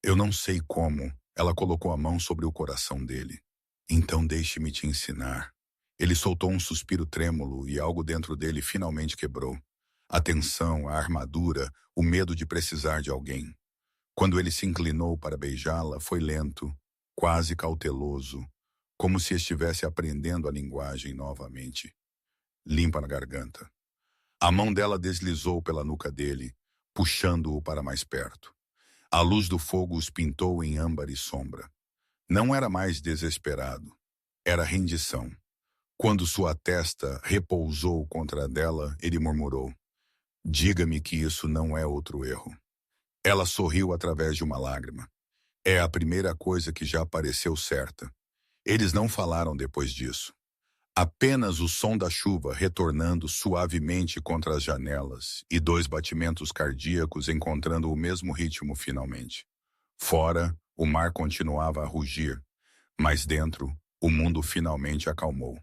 Eu não sei como. Ela colocou a mão sobre o coração dele. Então deixe-me te ensinar. Ele soltou um suspiro trêmulo e algo dentro dele finalmente quebrou. A tensão, a armadura, o medo de precisar de alguém. Quando ele se inclinou para beijá-la, foi lento, quase cauteloso, como se estivesse aprendendo a linguagem novamente. Limpa na garganta. A mão dela deslizou pela nuca dele, puxando-o para mais perto. A luz do fogo os pintou em âmbar e sombra. Não era mais desesperado. Era rendição. Quando sua testa repousou contra a dela, ele murmurou. Diga-me que isso não é outro erro. Ela sorriu através de uma lágrima. É a primeira coisa que já pareceu certa. Eles não falaram depois disso. Apenas o som da chuva retornando suavemente contra as janelas e 2 batimentos cardíacos encontrando o mesmo ritmo finalmente. Fora, o mar continuava a rugir, mas dentro, o mundo finalmente acalmou.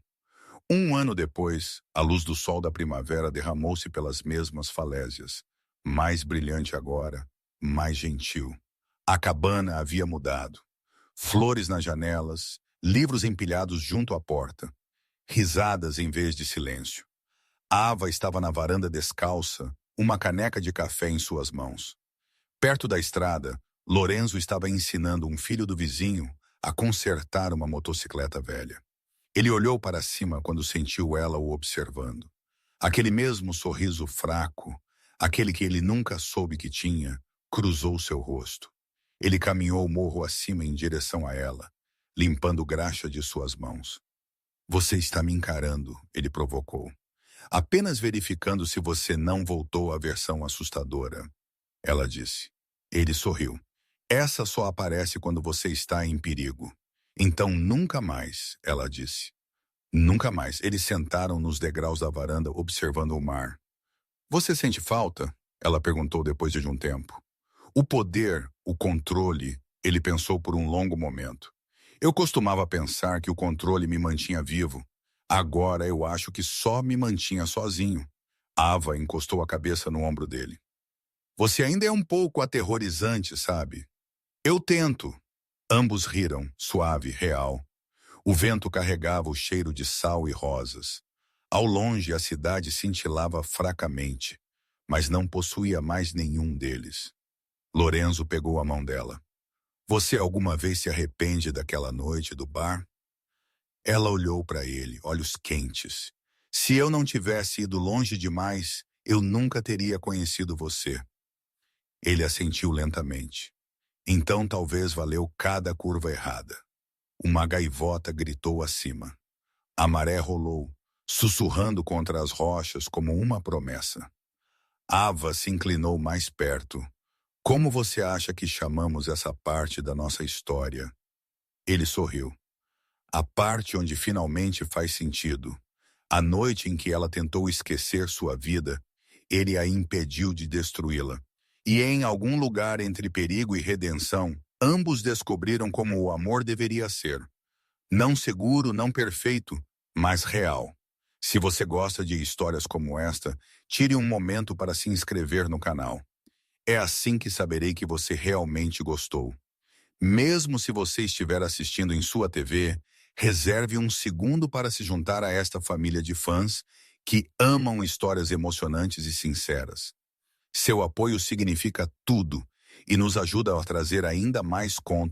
1 ano depois, a luz do sol da primavera derramou-se pelas mesmas falésias, mais brilhante agora, mais gentil. A cabana havia mudado. Flores nas janelas, livros empilhados junto à porta. Risadas em vez de silêncio. Ava estava na varanda descalça, uma caneca de café em suas mãos. Perto da estrada, Lorenzo estava ensinando um filho do vizinho a consertar uma motocicleta velha. Ele olhou para cima quando sentiu ela o observando. Aquele mesmo sorriso fraco, aquele que ele nunca soube que tinha, cruzou seu rosto. Ele caminhou o morro acima em direção a ela, limpando graxa de suas mãos. Você está me encarando, ele provocou. Apenas verificando se você não voltou à versão assustadora. Ela disse. Ele sorriu. Essa só aparece quando você está em perigo. Então nunca mais, ela disse. Nunca mais. Eles sentaram nos degraus da varanda observando o mar. Você sente falta? Ela perguntou depois de um tempo. O poder, o controle, ele pensou por um longo momento. Eu costumava pensar que o controle me mantinha vivo. Agora eu acho que só me mantinha sozinho. Ava encostou a cabeça no ombro dele. Você ainda é um pouco aterrorizante, sabe? Eu tento. Ambos riram, suave, real. O vento carregava o cheiro de sal e rosas. Ao longe a cidade cintilava fracamente, mas não possuía mais nenhum deles. Lorenzo pegou a mão dela. Você alguma vez se arrepende daquela noite do bar? Ela olhou para ele, olhos quentes. Se eu não tivesse ido longe demais, eu nunca teria conhecido você. Ele assentiu lentamente. Então talvez valeu cada curva errada. Uma gaivota gritou acima. A maré rolou, sussurrando contra as rochas como uma promessa. Ava se inclinou mais perto. Como você acha que chamamos essa parte da nossa história? Ele sorriu. A parte onde finalmente faz sentido. A noite em que ela tentou esquecer sua vida, ele a impediu de destruí-la. E em algum lugar entre perigo e redenção, ambos descobriram como o amor deveria ser. Não seguro, não perfeito, mas real. Se você gosta de histórias como esta, tire um momento para se inscrever no canal. É assim que saberei que você realmente gostou. Mesmo se você estiver assistindo em sua TV, reserve um segundo para se juntar a esta família de fãs que amam histórias emocionantes e sinceras. Seu apoio significa tudo e nos ajuda a trazer ainda mais contos